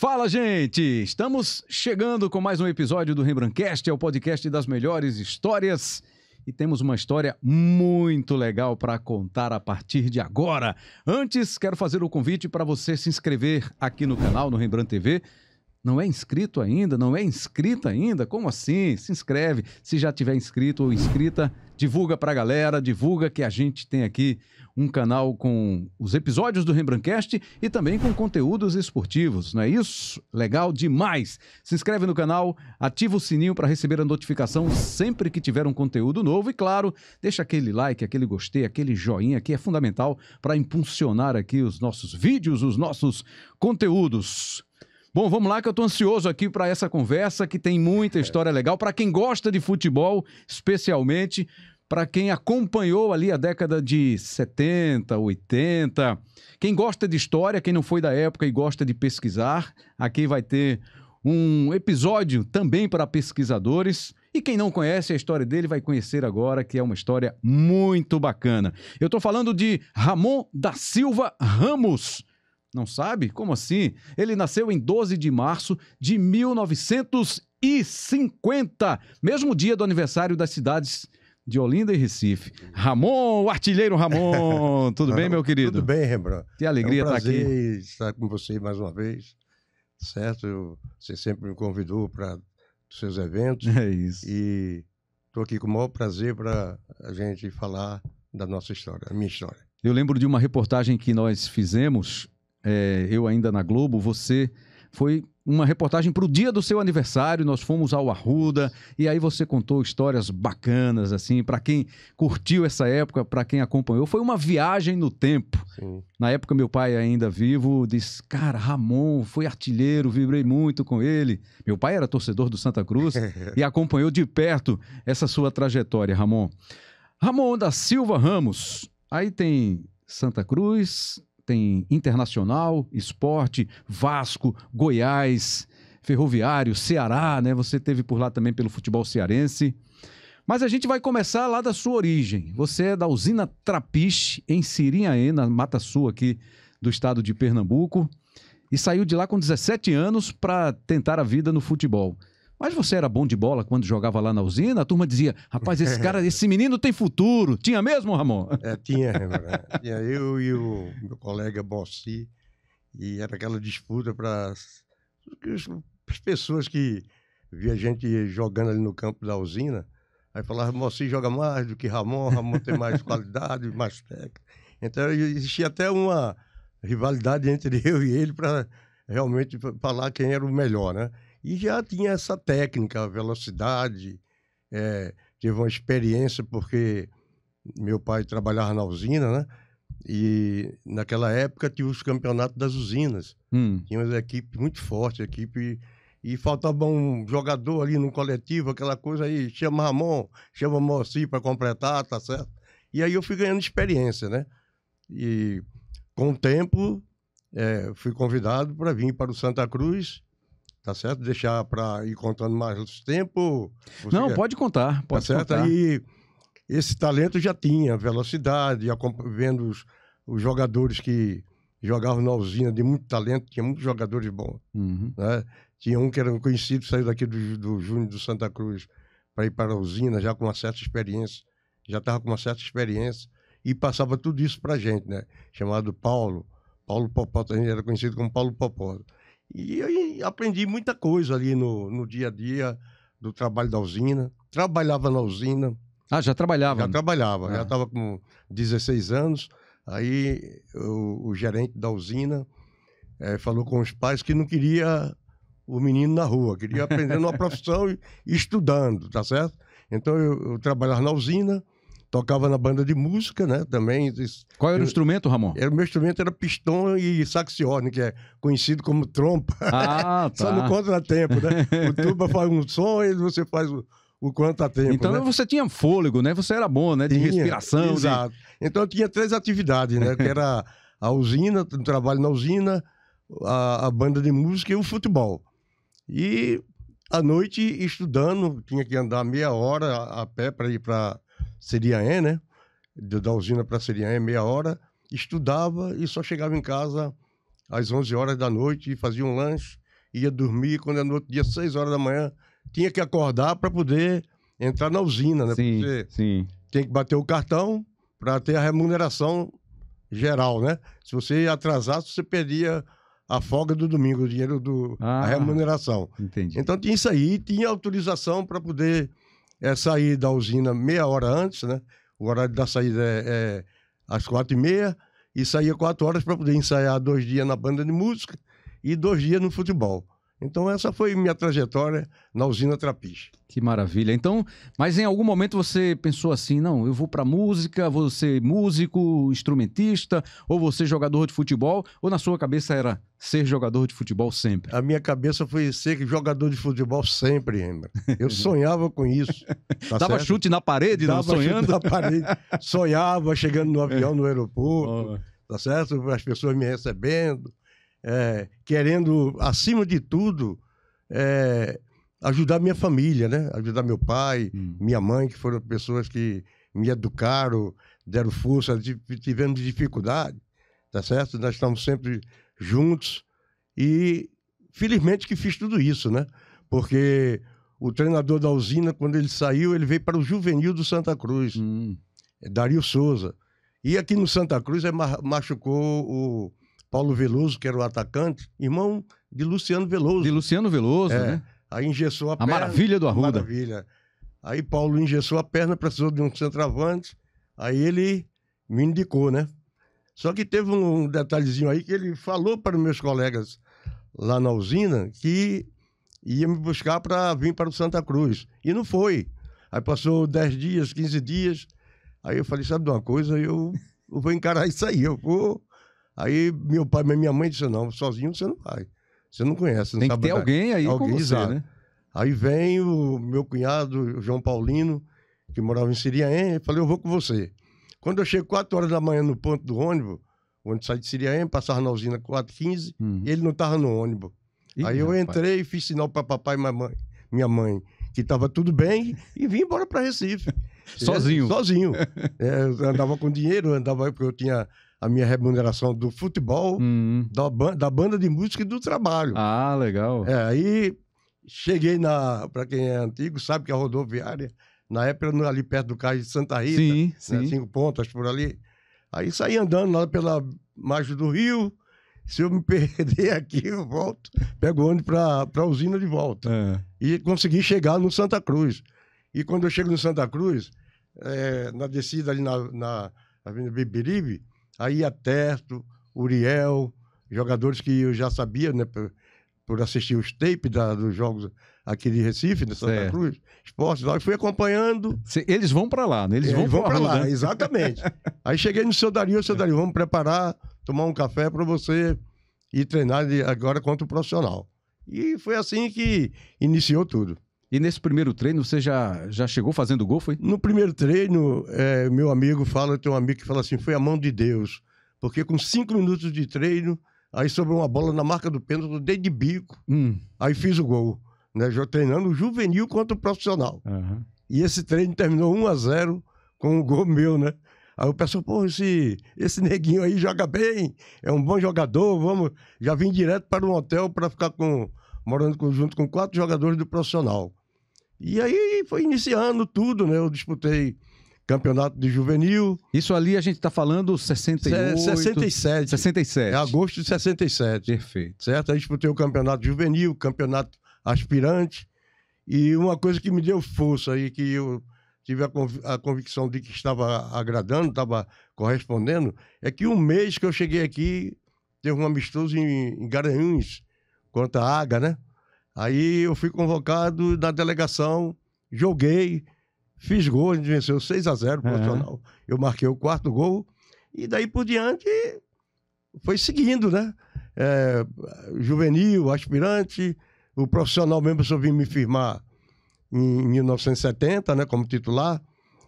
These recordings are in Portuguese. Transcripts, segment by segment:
Fala, gente! Estamos chegando com mais um episódio do Rembrandtcast, é o podcast das melhores histórias. E temos uma história muito legal para contar a partir de agora. Antes, quero fazer o convite para você se inscrever aqui no canal, no Rembrandt TV. Não é inscrito ainda? Não é inscrita ainda? Como assim? Se inscreve. Se já tiver inscrito ou inscrita, divulga para a galera, divulga que a gente tem aqui um canal com os episódios do Rembrandtcast e também com conteúdos esportivos, não é isso? Legal demais! Se inscreve no canal, ativa o sininho para receber a notificação sempre que tiver um conteúdo novo e, claro, deixa aquele like, aquele gostei, aquele joinha que é fundamental para impulsionar aqui os nossos vídeos, os nossos conteúdos. Bom, vamos lá que eu estou ansioso aqui para essa conversa que tem muita história legal. Para quem gosta de futebol, especialmente, para quem acompanhou ali a década de 70, 80, quem gosta de história, quem não foi da época e gosta de pesquisar, aqui vai ter um episódio também para pesquisadores. E quem não conhece a história dele vai conhecer agora, que é uma história muito bacana. Eu estou falando de Ramon da Silva Ramos. Não sabe? Como assim? Ele nasceu em 12 de março de 1950, mesmo dia do aniversário das cidades de Olinda e Recife. Ramon, o artilheiro Ramon, tudo bem, meu querido? Tudo bem, Rembrandt. Que alegria estar aqui. É um prazer estar com você mais uma vez, certo? Você sempre me convidou para os seus eventos. É isso. E estou aqui com o maior prazer para a gente falar da nossa história, a minha história. Eu lembro de uma reportagem que nós fizemos, eu ainda na Globo, você foi uma reportagem para o dia do seu aniversário, nós fomos ao Arruda, e aí você contou histórias bacanas, assim, para quem curtiu essa época, para quem acompanhou, foi uma viagem no tempo. Sim. Na época, meu pai ainda vivo, disse, cara, Ramon foi artilheiro, vibrei muito com ele. Meu pai era torcedor do Santa Cruz e acompanhou de perto essa sua trajetória, Ramon. Ramon da Silva Ramos, aí tem Santa Cruz, tem Internacional, Sport, Vasco, Goiás, Ferroviário, Ceará, né? Você teve por lá também pelo futebol cearense. Mas a gente vai começar lá da sua origem. Você é da usina Trapiche, em Sirinhaém, na Mata Sul aqui do estado de Pernambuco, e saiu de lá com 17 anos para tentar a vida no futebol. Mas você era bom de bola quando jogava lá na usina? A turma dizia, rapaz, esse menino tem futuro. Tinha mesmo, Ramon? Tinha, Rembrandt. Tinha eu e o meu colega Bossi, e era aquela disputa para as pessoas que via a gente jogando ali no campo da usina, aí falava, Bossi joga mais do que Ramon, Ramon tem mais qualidade, mais técnica. Então existia até uma rivalidade entre eu e ele para realmente falar quem era o melhor, né? E já tinha essa técnica, velocidade, tive uma experiência porque meu pai trabalhava na usina, né? E naquela época tinha os campeonatos das usinas. Tinha uma equipe muito forte, e faltava um jogador ali no coletivo, aquela coisa aí, chama Ramon, chama Moacir para completar, tá certo? E aí eu fui ganhando experiência, né? E com o tempo fui convidado para vir para o Santa Cruz. Tá certo? Deixar para ir contando mais os tempos. Não, pode contar. Pode tá certo? Contar. Aí esse talento já tinha, velocidade, vendo os jogadores que jogavam na usina de muito talento, tinha muitos jogadores bons. Né? Tinha um que era conhecido, saiu daqui do Júnior do Santa Cruz para ir para a usina, já com uma certa experiência. Já estava com uma certa experiência e passava tudo isso para a gente, né? Chamado Paulo Popó, a gente era conhecido como Paulo Popó. E eu aprendi muita coisa ali no dia a dia do trabalho da usina. Trabalhava na usina. Ah, já trabalhava? Já trabalhava. Já estava com 16 anos. Aí o gerente da usina falou com os pais que não queria o menino na rua. Queria aprender uma profissão e estudando, tá certo? Então eu trabalhava na usina. Tocava na banda de música, né, também. Qual era o instrumento, Ramon? O meu instrumento era pistão e saxione, que é conhecido como trompa. Ah, tá. Só no contratempo, né? O tuba faz um som e você faz o contratempo. Então, né? Você tinha fôlego, né? Você era bom, né? De respiração. Exato. Então eu tinha 3 atividades, né? Que era a usina, o trabalho na usina, a banda de música e o futebol. E à noite, estudando, tinha que andar meia hora a pé para ir para Sirinhaém, né? Da usina para Sirinhaém, meia hora. Estudava e só chegava em casa às 11 horas da noite e fazia um lanche ia dormir, quando era no outro dia, 6 horas da manhã, tinha que acordar para poder entrar na usina, né? Sim, Porque sim. tem que bater o cartão para ter a remuneração geral, né? Se você atrasasse, você perdia a folga do domingo, o dinheiro a remuneração. Entendi. Então tinha isso aí, tinha autorização para poder sair da usina meia hora antes, né? O horário da saída é às 4h30 e saía 4 horas para poder ensaiar 2 dias na banda de música e 2 dias no futebol. Então essa foi minha trajetória na usina Trapiche. Que maravilha. Então, mas em algum momento você pensou assim, não, eu vou pra música, vou ser músico, instrumentista, ou vou ser jogador de futebol, ou na sua cabeça era ser jogador de futebol sempre? A minha cabeça foi ser jogador de futebol sempre, Rembrandt. Eu sonhava com isso. Tá Dava certo? chute na parede, não sonhando? Chute na parede, sonhava chegando no avião, no aeroporto, tá certo? As pessoas me recebendo, querendo, acima de tudo, ajudar minha família, né? Ajudar meu pai, minha mãe, que foram pessoas que me educaram, deram força, tivemos dificuldade, tá certo? Nós estamos sempre juntos e felizmente que fiz tudo isso, né? Porque o treinador da usina, quando ele saiu, ele veio para o juvenil do Santa Cruz, Dario Souza. E aqui no Santa Cruz machucou o Paulo Veloso, que era o atacante, irmão de Luciano Veloso. De Luciano Veloso, né? Aí engessou a perna. A maravilha do Arruda. Maravilha. Aí Paulo engessou a perna, precisou de um centroavante, aí ele me indicou, né? Só que teve um detalhezinho aí que ele falou para os meus colegas lá na usina que ia me buscar para vir para o Santa Cruz. E não foi. Aí passou 10 dias, 15 dias, aí eu falei, sabe de uma coisa, eu vou encarar isso aí, eu vou... Aí meu pai e minha mãe disseram, não, sozinho você não vai. Você não conhece, não tem sabe. Tem que ter alguém aí com você, exato, né? Aí vem o meu cunhado, o João Paulino, que morava em Siriaém, e falei, eu vou com você. Quando eu chego 4 horas da manhã no ponto do ônibus, onde sai de Siriaém, passava na usina 4h15, e ele não estava no ônibus. Aí eu entrei e fiz sinal para papai e minha mãe, que estava tudo bem, e vim embora para Recife. Sozinho? Sozinho. Eu andava com dinheiro, porque eu tinha a minha remuneração do futebol, da banda de música e do trabalho. Ah, legal. Aí cheguei para quem é antigo, sabe que a rodoviária, na época ali perto do Cais de Santa Rita, sim, né, 5 pontas por ali. Aí saí andando lá pela margem do rio. Se eu me perder aqui, eu volto, pego o ônibus para a usina de volta. E consegui chegar no Santa Cruz. E quando eu chego no Santa Cruz, na descida ali na Avenida Beberibe, aí ia Terto, Uriel, jogadores que eu já sabia, né, por assistir os tapes dos jogos aqui de Recife, de Santa Cruz, esportes lá, e fui acompanhando. Eles vão para lá, né? Eles vão para lá, né? Exatamente. Aí cheguei no seu Dario, vamos preparar, tomar um café para você ir treinar agora contra o profissional. E foi assim que iniciou tudo. E nesse primeiro treino, você já chegou fazendo gol, foi? No primeiro treino, meu amigo tem um amigo que fala assim, foi a mão de Deus. Porque com 5 minutos de treino, aí sobrou uma bola na marca do pênalti, eu dei de bico. Aí fiz o gol, né? Já treinando o juvenil contra o profissional. E esse treino terminou 1-0 com um gol meu, né? Aí o pessoal, pô, esse neguinho aí joga bem, é um bom jogador, já vim direto para um hotel para ficar morando junto com 4 jogadores do profissional. E aí foi iniciando tudo, né? Eu disputei campeonato de juvenil. Isso ali a gente está falando 68... 67. 67. É agosto de 67. Perfeito. Certo? Aí disputei o campeonato juvenil, campeonato aspirante. E uma coisa que me deu força aí, que eu tive a convicção de que estava agradando, estava correspondendo, é que um mês que eu cheguei aqui, teve um amistoso em Garanhuns, contra a Águia, né? Aí eu fui convocado na delegação, joguei, fiz gol, a gente venceu 6-0 profissional. Eu marquei o 4º gol e daí por diante foi seguindo, né? Juvenil, aspirante, o profissional mesmo eu só vim me firmar em 1970, né, como titular.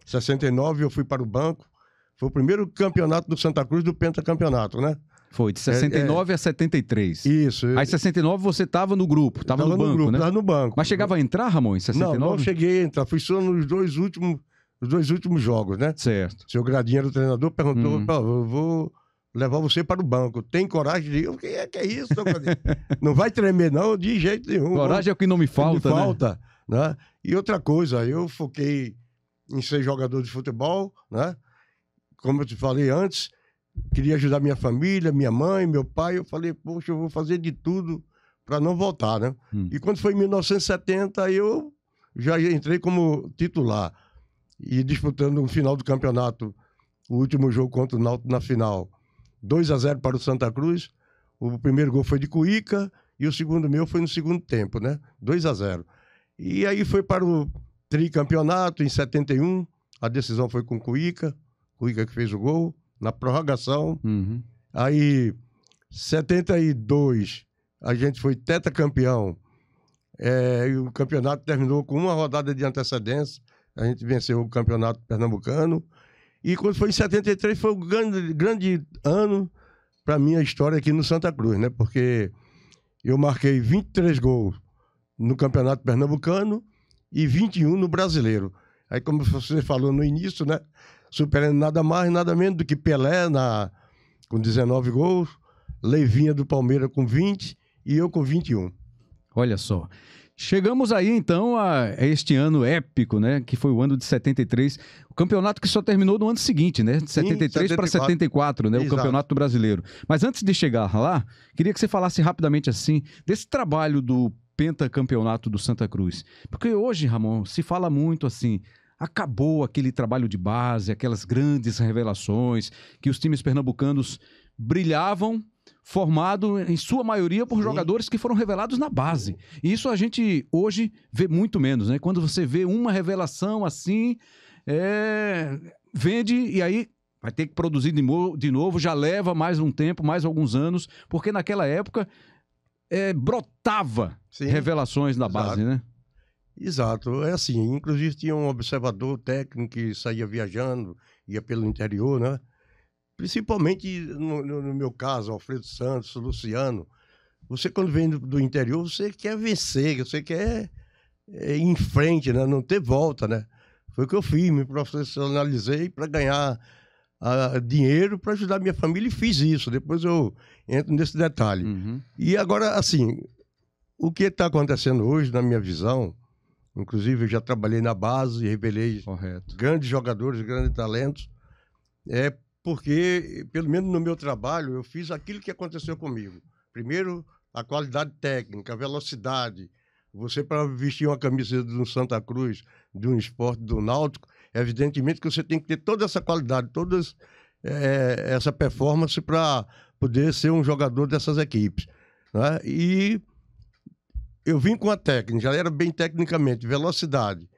69 eu fui para o banco. Foi o primeiro campeonato do Santa Cruz do pentacampeonato, né? Foi, de 69 a 73. Isso. Aí, em 69, você estava no grupo, estava no banco, né? Estava no banco. Mas chegava a entrar, Ramon, em 69? Não cheguei a entrar. Fui só nos dois últimos jogos, né? Certo. Seu Gradinho era o treinador, perguntou, eu levar você para o banco. Tem coragem de ir? O que é isso? Não vai tremer, não, de jeito nenhum. Coragem é o que não me falta, me falta, né? E outra coisa, eu foquei em ser jogador de futebol, né? Como eu te falei antes, queria ajudar minha família, minha mãe, meu pai. Eu falei, poxa, eu vou fazer de tudo para não voltar, né? E quando foi em 1970, eu já entrei como titular e disputando um final do campeonato, o último jogo contra o Náutico na final, 2-0 para o Santa Cruz. O primeiro gol foi de Cuíca e o segundo meu foi no segundo tempo, né? 2-0. E aí foi para o tricampeonato em 71, a decisão foi com Cuíca que fez o gol, na prorrogação. Aí, 72, a gente foi tetracampeão. E o campeonato terminou com uma rodada de antecedência. A gente venceu o campeonato pernambucano. E quando foi em 73, foi um grande ano para a minha história aqui no Santa Cruz, né? Porque eu marquei 23 gols no campeonato pernambucano e 21 no brasileiro. Aí, como você falou no início, né? Superando nada mais, nada menos do que Pelé com 19 gols, Leivinha do Palmeiras com 20 e eu com 21. Olha só. Chegamos aí, então, a este ano épico, né? Que foi o ano de 73. O campeonato que só terminou no ano seguinte, né? De 73 para 74, né? Exato. O Campeonato Brasileiro. Mas antes de chegar lá, queria que você falasse rapidamente, assim, desse trabalho do pentacampeonato do Santa Cruz. Porque hoje, Ramon, se fala muito assim... Acabou aquele trabalho de base, aquelas grandes revelações que os times pernambucanos brilhavam, formado em sua maioria por jogadores que foram revelados na base. E isso a gente hoje vê muito menos, né? Quando você vê uma revelação assim, vende e aí vai ter que produzir de novo, já leva mais um tempo, mais alguns anos, porque naquela época brotava revelações na base, né? Exato, é assim, inclusive tinha um observador técnico que saía viajando, ia pelo interior, né? Principalmente no meu caso, Alfredo Santos, Luciano. Você quando vem do interior, você quer vencer, você quer ir em frente, né? Não ter volta, né? Foi o que eu fiz, me profissionalizei para ganhar dinheiro para ajudar minha família e fiz isso. Depois eu entro nesse detalhe. E agora, assim, o que está acontecendo hoje, na minha visão, inclusive eu já trabalhei na base e revelei grandes jogadores, grandes talentos, porque, pelo menos no meu trabalho, eu fiz aquilo que aconteceu comigo. Primeiro, a qualidade técnica, a velocidade. Você, para vestir uma camiseta do Santa Cruz, de um esporte do Náutico, evidentemente que você tem que ter toda essa qualidade, toda essa performance para poder ser um jogador dessas equipes, né? E eu vim com a técnica, já era bem tecnicamente, velocidade.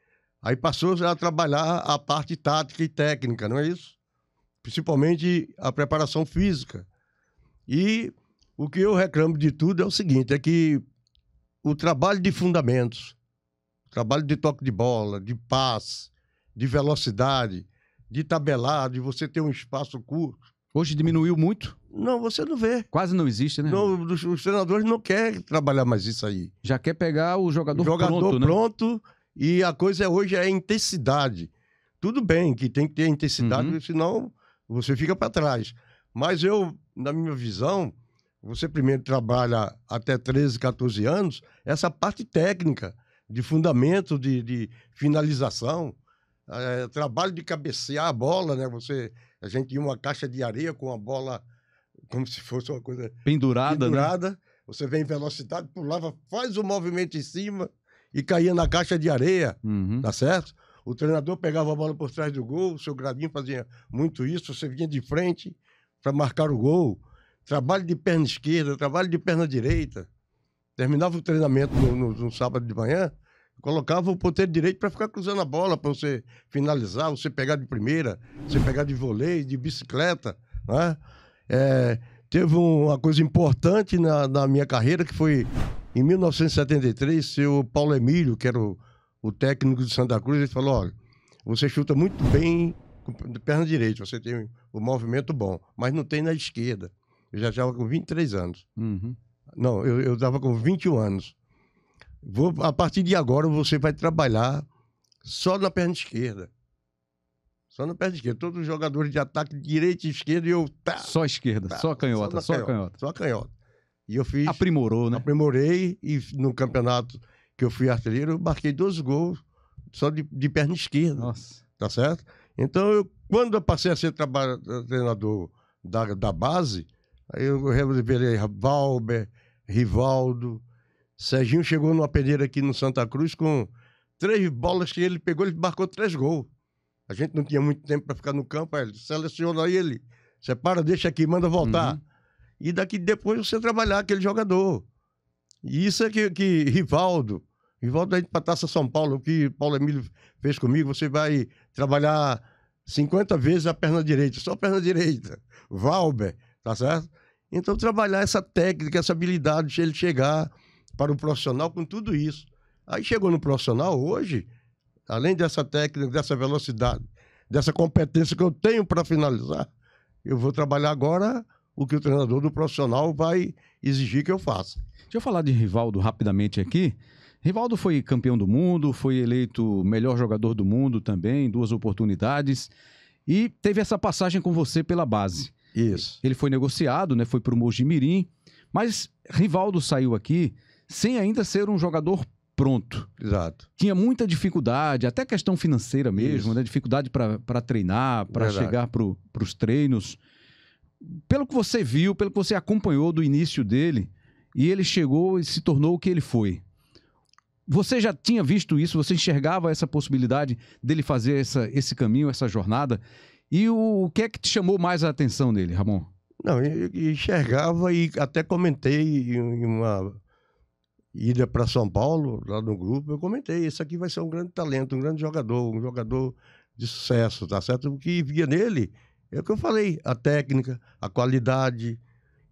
Aí passou já a trabalhar a parte tática e técnica, não é isso? Principalmente a preparação física. E o que eu reclamo de tudo é o seguinte, é que o trabalho de fundamentos, o trabalho de toque de bola, de passe, de velocidade, de tabelar, de você ter um espaço curto. Hoje diminuiu muito? Não, você não vê. Quase não existe, né? Não, os treinadores não querem trabalhar mais isso aí. Já quer pegar o jogador pronto, né? Pronto, e a coisa hoje é a intensidade. Tudo bem que tem que ter intensidade, senão você fica para trás. Mas eu, na minha visão, você primeiro trabalha até 13, 14 anos, essa parte técnica, de fundamento, de finalização, trabalho de cabecear a bola, né? A gente tinha uma caixa de areia com a bola como se fosse uma coisa pendurada, né? Você vem em velocidade, pulava, faz o movimento em cima e caía na caixa de areia, tá certo? O treinador pegava a bola por trás do gol, o seu Grabinho fazia muito isso, você vinha de frente para marcar o gol. Trabalho de perna esquerda, trabalho de perna direita. Terminava o treinamento no sábado de manhã, colocava o ponteiro direito para ficar cruzando a bola, para você finalizar, você pegar de primeira, você pegar de vôlei, de bicicleta, né? Teve uma coisa importante na minha carreira, que foi em 1973, seu Paulo Emílio, que era o técnico de Santa Cruz, ele falou, olha, você chuta muito bem com perna direita, você tem o movimento bom, mas não tem na esquerda. Eu já estava com 23 anos. Não, eu estava com 21 anos. A partir de agora, você vai trabalhar só na perna esquerda. Só na perna esquerda. Todos os jogadores de ataque, direita e esquerda, e eu... Só esquerda, só canhota, só canhota. Só canhota. E eu fiz... Aprimorou, né? Aprimorei, e no campeonato que eu fui artilheiro, eu marquei 12 gols só de perna esquerda. Nossa. Tá certo? Então, quando eu passei a ser treinador da base, aí eu revelei Valber, Rivaldo, Serginho chegou numa peneira aqui no Santa Cruz com 3 bolas que ele pegou, ele marcou 3 gols. A gente não tinha muito tempo para ficar no campo, aí ele seleciona ele, separa, deixa aqui, manda voltar. E daqui depois você trabalhar aquele jogador. E isso é que Rivaldo aí para Taça São Paulo, o que Paulo Emílio fez comigo, você vai trabalhar 50 vezes a perna direita, só a perna direita. Valber, tá certo? Então, trabalhar essa técnica, essa habilidade de ele chegar para o profissional com tudo isso. Aí chegou no profissional hoje, além dessa técnica, dessa velocidade, dessa competência que eu tenho para finalizar, eu vou trabalhar agora o que o treinador do profissional vai exigir que eu faça. Deixa eu falar de Rivaldo rapidamente aqui. Rivaldo foi campeão do mundo, foi eleito melhor jogador do mundo também, 2 oportunidades, e teve essa passagem com você pela base. Isso. Ele foi negociado, né? Foi para o Mojimirim, mas Rivaldo saiu aqui sem ainda ser um jogador pronto. Exato. Tinha muita dificuldade, até questão financeira mesmo, né? Dificuldade para treinar, para chegar para os treinos. Pelo que você viu, pelo que você acompanhou do início dele, e ele chegou e se tornou o que ele foi. Você já tinha visto isso? Você enxergava essa possibilidade dele fazer esse caminho, essa jornada? E o que é que te chamou mais a atenção dele, Ramon? Não, eu enxergava e até comentei em uma ida para São Paulo, lá no grupo, eu comentei, esse aqui vai ser um grande talento, um grande jogador, um jogador de sucesso, tá certo? O que via nele é o que eu falei, a técnica, a qualidade.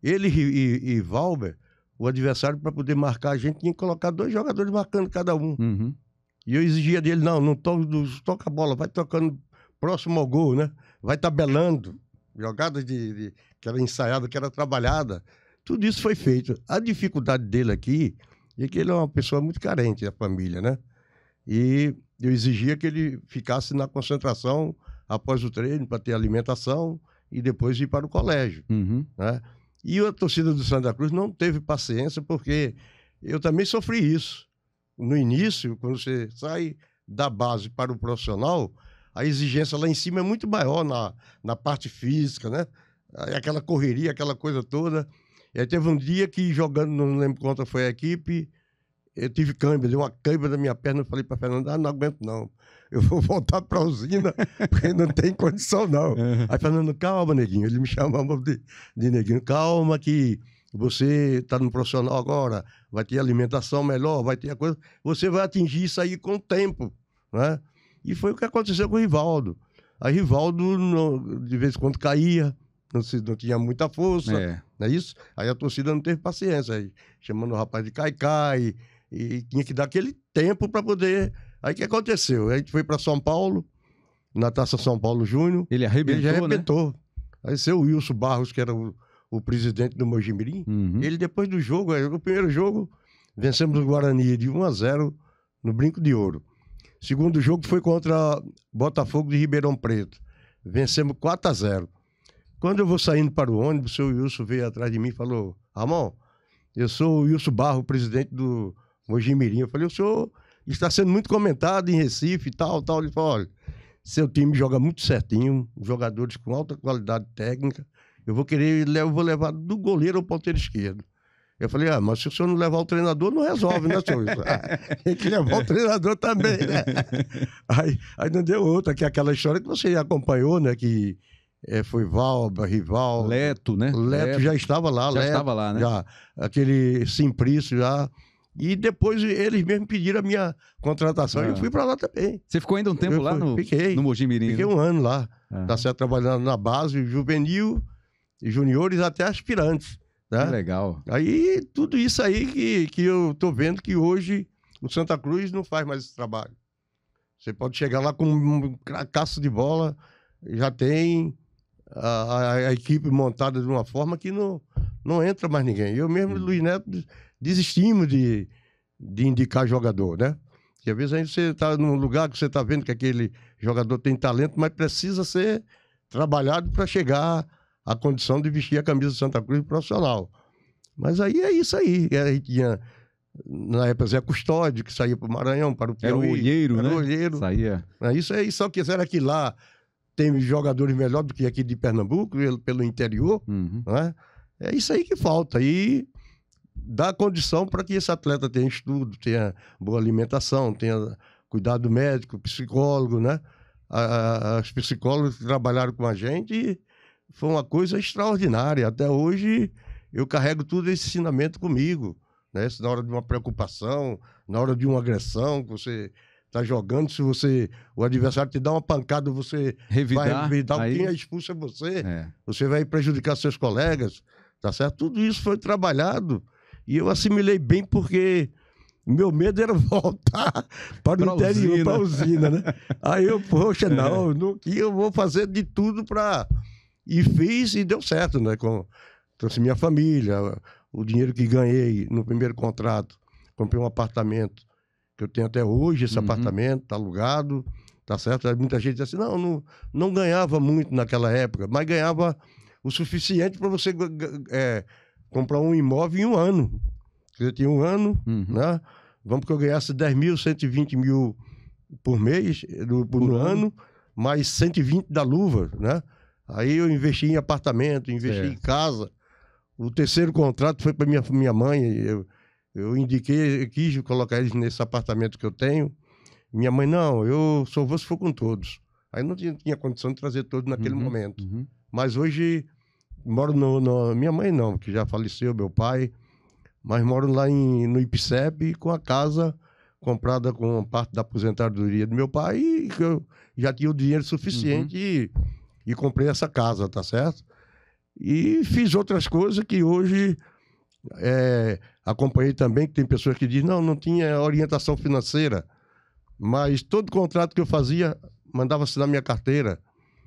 Ele e Valber, o adversário, para poder marcar a gente, tinha que colocar 2 jogadores marcando cada um. Uhum. E eu exigia dele, não toca a bola, vai tocando próximo ao gol, né? Vai tabelando, jogada que era ensaiada, que era trabalhada. Tudo isso foi feito. A dificuldade dele aqui é que ele é uma pessoa muito carente da família, né? E eu exigia que ele ficasse na concentração após o treino para ter alimentação e depois ir para o colégio, né? E a torcida do Santa Cruz não teve paciência, porque eu também sofri isso. No início, quando você sai da base para o profissional, a exigência lá em cima é muito maior na parte física, né? Aquela correria, aquela coisa toda. E aí teve um dia que, jogando, não lembro quanto foi a equipe, eu tive câimbra, deu uma câimbra na minha perna, eu falei para Fernando, não aguento não, eu vou voltar para a usina, porque não tem condição não. Aí Fernando, calma, neguinho, ele me chamava de neguinho, calma que você está no profissional agora, vai ter alimentação melhor, vai ter a coisa, você vai atingir isso aí com o tempo, né? E foi o que aconteceu com o Rivaldo. Aí Rivaldo, de vez em quando, caía, não tinha muita força, não é isso? Aí a torcida não teve paciência, aí, chamando o rapaz de Caicai, e tinha que dar aquele tempo para poder... Aí o que aconteceu? A gente foi para São Paulo, na Taça São Paulo Júnior. Ele arrebentou, ele já arrebentou, né? Aí seu Wilson Barros, que era o presidente do Mojimirim, ele depois do jogo, o primeiro jogo, vencemos o Guarani de 1-0 no Brinco de Ouro. Segundo jogo foi contra Botafogo de Ribeirão Preto. Vencemos 4-0. Quando eu vou saindo para o ônibus, o seu Wilson veio atrás de mim e falou, Ramon, eu sou o Wilson Barros, presidente do Mojimirim. Eu falei, o senhor está sendo muito comentado em Recife e tal. Ele falou, olha, seu time joga muito certinho, jogadores com alta qualidade técnica, eu vou levar do goleiro ao ponteiro esquerdo. Eu falei, mas se o senhor não levar o treinador, não resolve, né, senhor? Tem que levar o treinador também, né? Aí não deu outra, que é aquela história que você acompanhou, né, que foi Valber, Rivaldo. Leto, né? Leto já estava lá. Já estava lá, né? Já, aquele Simplício já. E depois eles mesmos pediram a minha contratação e eu fui para lá também. Você ficou ainda um tempo lá no Mojimirim? Fiquei um ano lá. Tá certo, trabalhando na base, juvenil, juniores até aspirantes. Né? Que legal. Aí, tudo isso aí que eu tô vendo que hoje o Santa Cruz não faz mais esse trabalho. Você pode chegar lá com um cracaço de bola, já tem a equipe montada de uma forma que não entra mais ninguém. Eu mesmo, Luiz Neto, desistimos de indicar jogador, né? Porque às vezes você está num lugar que você está vendo que aquele jogador tem talento, mas precisa ser trabalhado para chegar à condição de vestir a camisa do Santa Cruz profissional. Mas aí é isso aí. Aí tinha, na época, Zé Custódio, que saía para o Maranhão, para o Piauí. Era o olheiro, né? Era o olheiro. Saía. Isso aí, só que será que lá tem jogadores melhores do que aqui de Pernambuco, pelo interior? Não é? É isso aí que falta. E dá condição para que esse atleta tenha estudo, tenha boa alimentação, tenha cuidado médico, psicólogo, né? Os psicólogos que trabalharam com a gente foi uma coisa extraordinária. Até hoje eu carrego todo esse ensinamento comigo, né? Na hora de uma preocupação, na hora de uma agressão, que você está jogando, se o adversário te dá uma pancada, você vai revidar, aí... quem expulsa você, você vai prejudicar seus colegas, tá certo? Tudo isso foi trabalhado e eu assimilei bem porque meu medo era voltar para o interior, para a usina, né? Aí eu, poxa, não, eu vou fazer de tudo para... E fiz e deu certo, né? Trouxe minha família, o dinheiro que ganhei no primeiro contrato, comprei um apartamento, que eu tenho até hoje, esse apartamento, tá alugado, tá certo? Muita gente diz assim, não ganhava muito naquela época, mas ganhava o suficiente para você comprar um imóvel em um ano. Eu tinha um ano, né? Vamos que eu ganhasse 10 mil, 120 mil por mês, no ano, mais 120 da luva, né? Aí eu investi em apartamento, investi em casa. O terceiro contrato foi para minha mãe, eu indiquei, eu quis colocar eles nesse apartamento que eu tenho. Minha mãe, não, eu só vou se for com todos. Aí não tinha condição de trazer todos naquele momento. Mas hoje, moro minha mãe não, que já faleceu, meu pai, mas moro lá no IPCEP com a casa comprada com parte da aposentadoria do meu pai e que eu já tinha o dinheiro suficiente e comprei essa casa, tá certo? E fiz outras coisas que hoje acompanhei também, que tem pessoas que dizem, não tinha orientação financeira, mas todo contrato que eu fazia, mandava assinar minha carteira.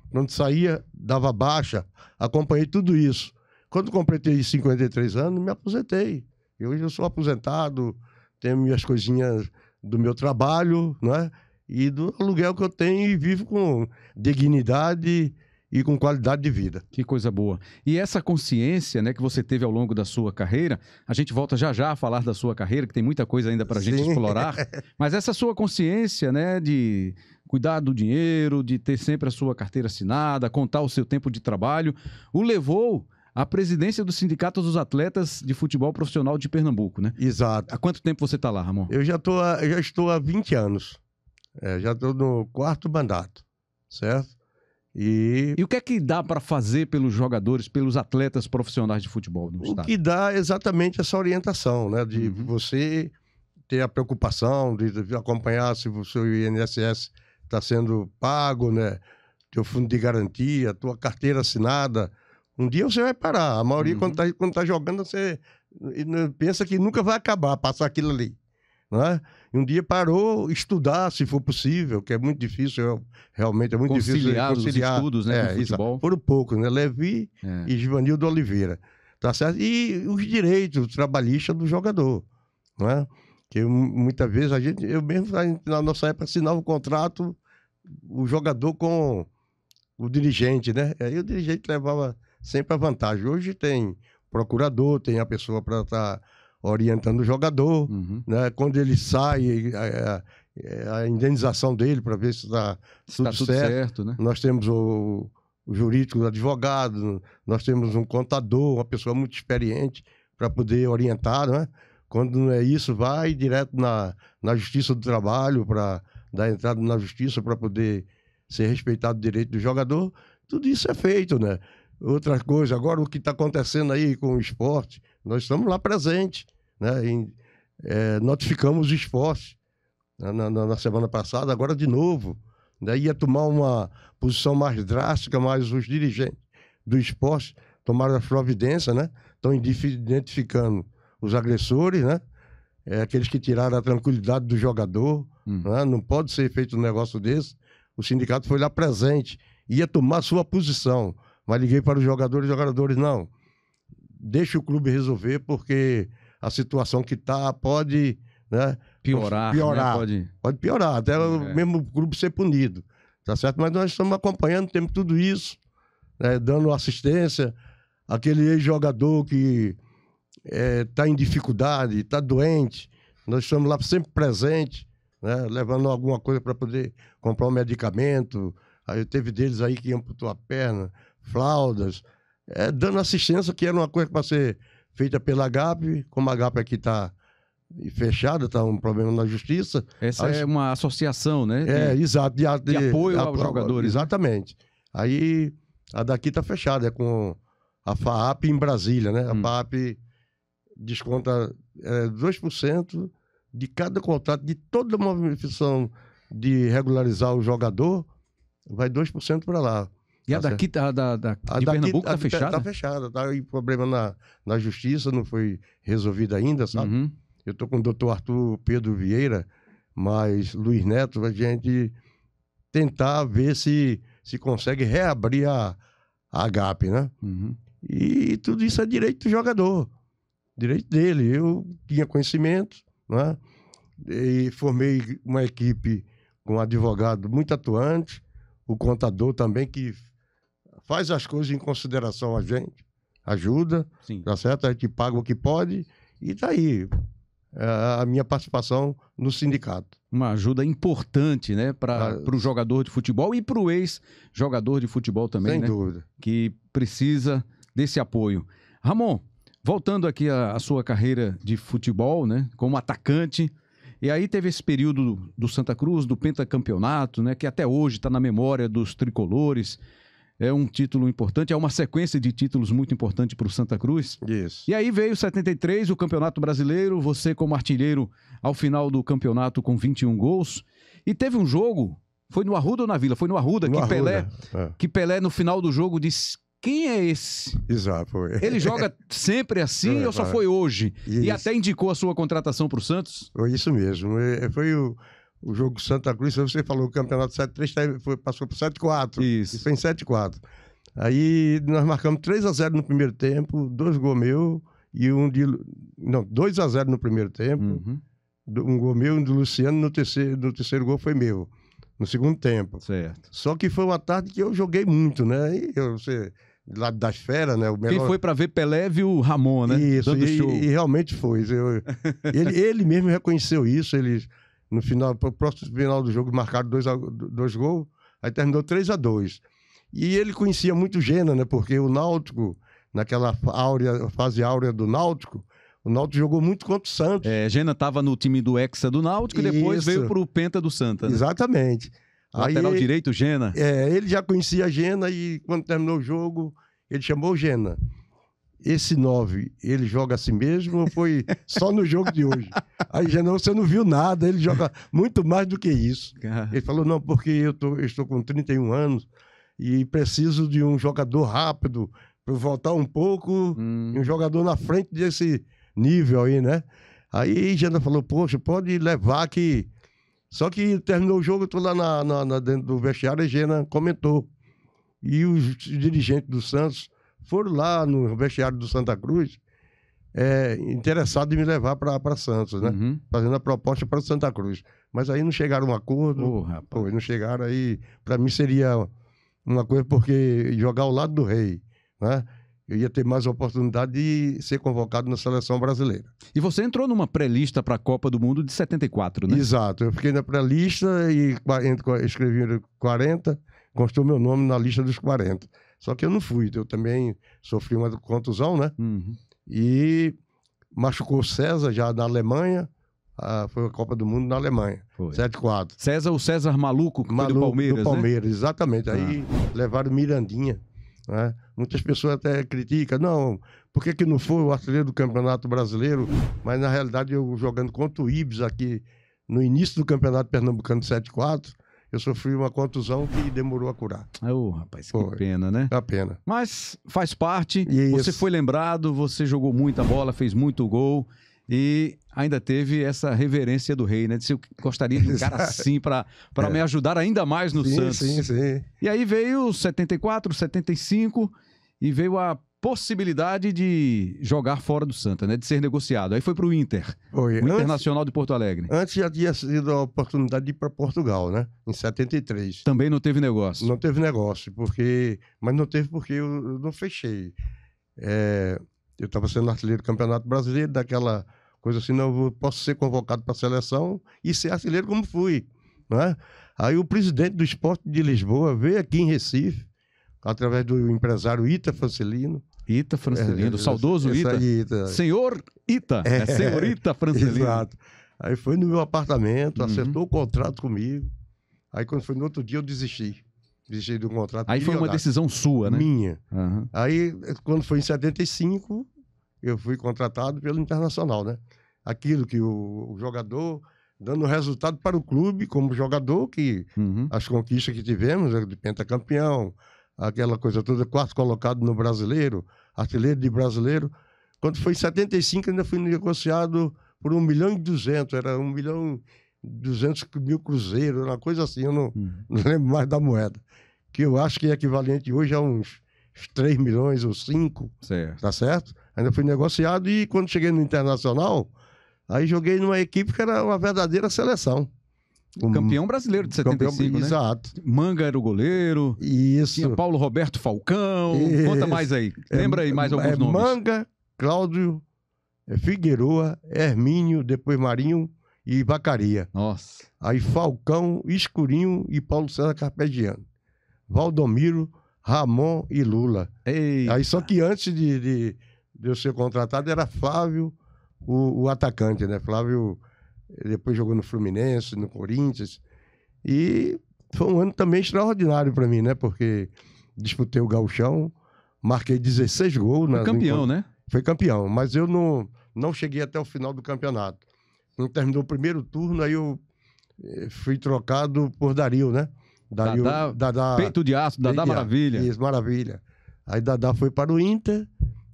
Quando saía, dava baixa, acompanhei tudo isso. Quando completei 53 anos, me aposentei. E hoje eu sou aposentado, tenho minhas coisinhas do meu trabalho, né? E do aluguel que eu tenho e vivo com dignidade e com qualidade de vida. Que coisa boa. E essa consciência, né, que você teve ao longo da sua carreira, a gente volta já a falar da sua carreira, que tem muita coisa ainda para a gente explorar, mas essa sua consciência, né, de cuidar do dinheiro, de ter sempre a sua carteira assinada, contar o seu tempo de trabalho, o levou à presidência do Sindicato dos Atletas de Futebol Profissional de Pernambuco, né? Exato. Há quanto tempo você está lá, Ramon? Eu já estou há 20 anos. Já estou no 4º mandato, certo? E o que é que dá para fazer pelos jogadores, pelos atletas profissionais de futebol no estado? O que dá é exatamente essa orientação, né? De você ter a preocupação de acompanhar se o seu INSS está sendo pago, né? Teu fundo de garantia, tua carteira assinada. Um dia você vai parar. A maioria, quando tá jogando, você pensa que nunca vai acabar, passar aquilo ali. Né? E um dia parou, estudar, se for possível, que é muito difícil, realmente é muito difícil conciliar os estudos, né, com o futebol. Foram poucos, né? Levi e Givanildo Oliveira, tá certo? E os direitos trabalhistas do jogador, né? Que muitas vezes eu mesmo, na nossa época, assinava um contrato, o jogador com o dirigente, né? Aí o dirigente levava sempre a vantagem. Hoje tem procurador, tem a pessoa para estar orientando o jogador, né? Quando ele sai, a indenização dele para ver se está tudo certo, né? Nós temos o jurídico, o advogado, nós temos um contador, uma pessoa muito experiente para poder orientar, né? Quando não é isso, vai direto na Justiça do Trabalho para dar entrada na Justiça para poder ser respeitado o direito do jogador. Tudo isso é feito, né? Outra coisa, agora o que está acontecendo aí com o esporte, nós estamos lá presentes, né? Notificamos o esporte na semana passada, agora de novo, né? Ia tomar uma posição mais drástica, mas os dirigentes do esporte tomaram a providência, né? Estão identificando os agressores, né? Aqueles que tiraram a tranquilidade do jogador, né? Não pode ser feito um negócio desse. O sindicato foi lá presente, ia tomar sua posição, mas liguei para os jogadores, não, deixa o clube resolver, porque a situação que está pode, né, piorar, piorar. Né? Pode piorar, até o mesmo grupo ser punido, tá certo? Mas nós estamos acompanhando, temos tudo isso, né, dando assistência, aquele ex-jogador que está em dificuldade, está doente, nós estamos lá sempre presentes, né, levando alguma coisa para poder comprar um medicamento. Aí teve deles aí que amputou a perna, fraldas, dando assistência, que era uma coisa para ser feita pela AGAP, como a AGAP aqui está fechada, está um problema na justiça. Essa é uma associação, né? Exato. De apoio aos jogadores. Exatamente. Né? Aí a daqui está fechada, é com a FAAP em Brasília, né? A FAAP desconta 2% de cada contrato, de toda a movimentação de regularizar o jogador, vai 2% para lá. E a daqui, de Pernambuco está fechada? Está fechada, está aí problema na justiça, não foi resolvido ainda, sabe? Uhum. Eu estou com o doutor Arthur Pedro Vieira, mas Luiz Neto, a gente tentar ver se consegue reabrir a AGAP, né? Uhum. E tudo isso é direito do jogador, direito dele. Eu tinha conhecimento, né? E formei uma equipe com um advogado muito atuante, o contador também, que faz as coisas em consideração a gente, ajuda, Sim. Tá certo? A gente paga o que pode e tá aí a minha participação no sindicato. Uma ajuda importante, né, para o jogador de futebol e para o ex-jogador de futebol também, Sem né? dúvida. Que precisa desse apoio. Ramon, voltando aqui à sua carreira de futebol, né, como atacante, e aí teve esse período do Santa Cruz, do pentacampeonato, né, que até hoje está na memória dos tricolores. É um título importante, é uma sequência de títulos muito importante para o Santa Cruz. Isso. E aí veio 73, o Campeonato Brasileiro, você como artilheiro ao final do campeonato com 21 gols. E teve um jogo, foi no Arruda ou na Vila? Foi no Arruda, que Pelé no final do jogo disse: quem é esse? Exato, foi. Ele joga sempre assim ou só foi hoje? E até indicou a sua contratação para o Santos? Foi isso mesmo. Foi o jogo Santa Cruz, você falou, o campeonato 7-3 passou para 7-4. Isso. E foi em 7-4. Aí nós marcamos 3-0 no primeiro tempo, 2 gols meu e um de... Não, 2-0 no primeiro tempo, um gol meu e um do Luciano, no terceiro gol foi meu, no segundo tempo. Certo. Só que foi uma tarde que eu joguei muito, né? E lado das feras, né? Quem foi para ver Pelé viu o Ramon, né? Isso, dando show. E realmente foi. Ele mesmo reconheceu isso, no final, pro próximo final do jogo, marcaram 2 gols, aí terminou 3-2. E ele conhecia muito Gena, né? Porque o Náutico, naquela fase áurea do Náutico, o Náutico jogou muito contra o Santos. Gena estava no time do Hexa do Náutico e depois veio pro Penta do Santa, né? Exatamente. Lateral direito, Gena. Ele já conhecia Gena e quando terminou o jogo, ele chamou o Gena. Esse 9, ele joga assim mesmo ou foi só no jogo de hoje? Aí, Gena, você não viu nada, ele joga muito mais do que isso. Ele falou, não, porque eu estou com 31 anos e preciso de um jogador rápido para voltar um pouco, e um jogador na frente desse nível aí, né? Aí, Gena falou, poxa, pode levar que... Só que terminou o jogo, eu estou lá dentro do vestiário e Gena comentou. E os dirigentes do Santos foram lá no vestiário do Santa Cruz interessados em me levar para Santos, né? Fazendo a proposta para o Santa Cruz. Mas aí não chegaram a um acordo. Rapaz. Não chegaram aí. Para mim seria uma coisa, porque jogar ao lado do Rei, né? Eu ia ter mais oportunidade de ser convocado na seleção brasileira. E você entrou numa pré-lista para a Copa do Mundo de 74, né? Exato. Eu fiquei na pré-lista e escrevi 40, constou meu nome na lista dos 40. Só que eu não fui. Eu também sofri uma contusão, né? E machucou o César já na Alemanha. Foi a Copa do Mundo na Alemanha. 7-4. O César Maluco, que foi do Palmeiras, do Palmeiras, né? Exatamente. Aí levaram Mirandinha. Né? Muitas pessoas até criticam, não, por que não foi o artilheiro do Campeonato Brasileiro? Mas na realidade eu jogando contra o Ibis aqui no início do Campeonato Pernambucano 7-4, eu sofri uma contusão que demorou a curar. Rapaz, que pena, né? É a pena. Mas faz parte, você foi lembrado, você jogou muita bola, fez muito gol e ainda teve essa reverência do Rei, né? Disse, eu gostaria de um cara assim para me ajudar ainda mais no Santos. Sim. E aí veio 74, 75 e veio a possibilidade de jogar fora do Santa, né? De ser negociado. Aí foi para o Inter, Foi. o Internacional de Porto Alegre. Antes já tinha sido a oportunidade de ir para Portugal, né? Em 73. Também não teve negócio. Não teve negócio, mas não teve porque eu não fechei. Eu estava sendo artilheiro do Campeonato Brasileiro, daquela coisa assim, não, eu posso ser convocado para a seleção e ser artilheiro como fui, não é? Aí o presidente do Sport de Lisboa veio aqui em Recife, através do empresário Ita Francelino. Ita Francelino, saudoso Ita. Ita. Senhor Ita, senhor Ita Francelino. Exato. Aí foi no meu apartamento, acertou o contrato comigo. Aí quando foi no outro dia eu desisti. Desisti do contrato. Aí foi uma decisão sua, né? Minha. Uhum. Aí quando foi em 75, eu fui contratado pelo Internacional, né? Aquilo que o jogador, dando resultado para o clube como jogador, que as conquistas que tivemos, de pentacampeão, aquela coisa toda, quarto colocado no Brasileiro, artilheiro de Brasileiro. Quando foi em 75, ainda fui negociado por 1.200.000, era 1.200.000 cruzeiros, uma coisa assim, eu não lembro mais da moeda, que eu acho que é equivalente hoje a uns 3 milhões ou 5, certo. Tá certo? Ainda fui negociado e quando cheguei no Internacional, aí joguei numa equipe que era uma verdadeira seleção. Campeão brasileiro de 75, né? Exato. Manga era o goleiro. Isso. Tinha Paulo Roberto Falcão. Isso. Conta mais aí. Lembra aí mais alguns nomes. Manga, Cláudio, Figueroa, Hermínio, depois Marinho e Vacaria. Nossa. Aí Falcão, Escurinho e Paulo César Carpegiani. Valdomiro, Ramon e Lula. Ei. Aí só que antes de eu ser contratado era Flávio, o atacante, né? Flávio depois jogou no Fluminense, no Corinthians. E foi um ano também extraordinário para mim, né? Porque disputei o Gauchão, marquei 16 gols. Foi campeão, né? Foi campeão, mas eu não cheguei até o final do campeonato. Quando terminou o primeiro turno, aí eu fui trocado por Dario, né? Dario, Dadá, peito de aço, Dadá Maravilha. Isso, Maravilha. Aí Dadá foi para o Inter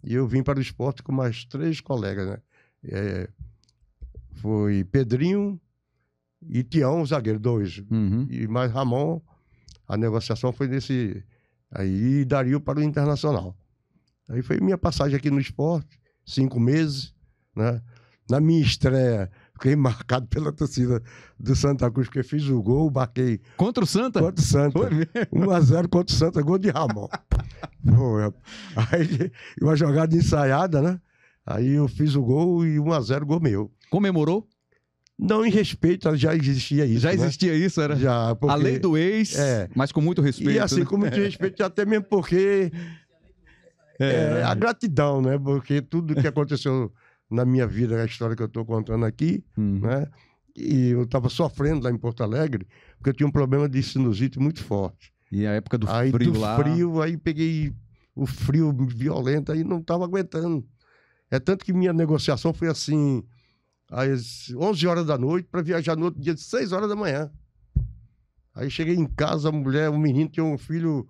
e eu vim para o Sport com mais 3 colegas, né? Foi Pedrinho e Tião, zagueiro, 2. E mais Ramon. A negociação foi nesse... Aí Dario para o Internacional. Aí foi minha passagem aqui no Sport, 5 meses, né? Na minha estreia, fiquei marcado pela torcida do Santa Cruz, porque fiz o gol, marquei... Contra o Santa? Contra o Santa. 1-0 contra o Santa, gol de Ramon. Aí, uma jogada ensaiada, né? Aí eu fiz o gol e 1-0, gol meu. Comemorou? Não, em respeito, já existia isso. Já existia, né? Isso, era já, porque... a lei do ex, mas com muito respeito. E assim, né? com muito respeito, até mesmo porque... a gratidão, né? Porque tudo que aconteceu na minha vida, a história que eu estou contando aqui, né? E eu estava sofrendo lá em Porto Alegre, porque eu tinha um problema de sinusite muito forte. E a época do aí, frio lá... Aí peguei o frio violento, aí não estava aguentando. É tanto que minha negociação foi assim, às 11 horas da noite, para viajar no outro dia, de 6 horas da manhã. Aí cheguei em casa, a mulher, o menino tinha um filho...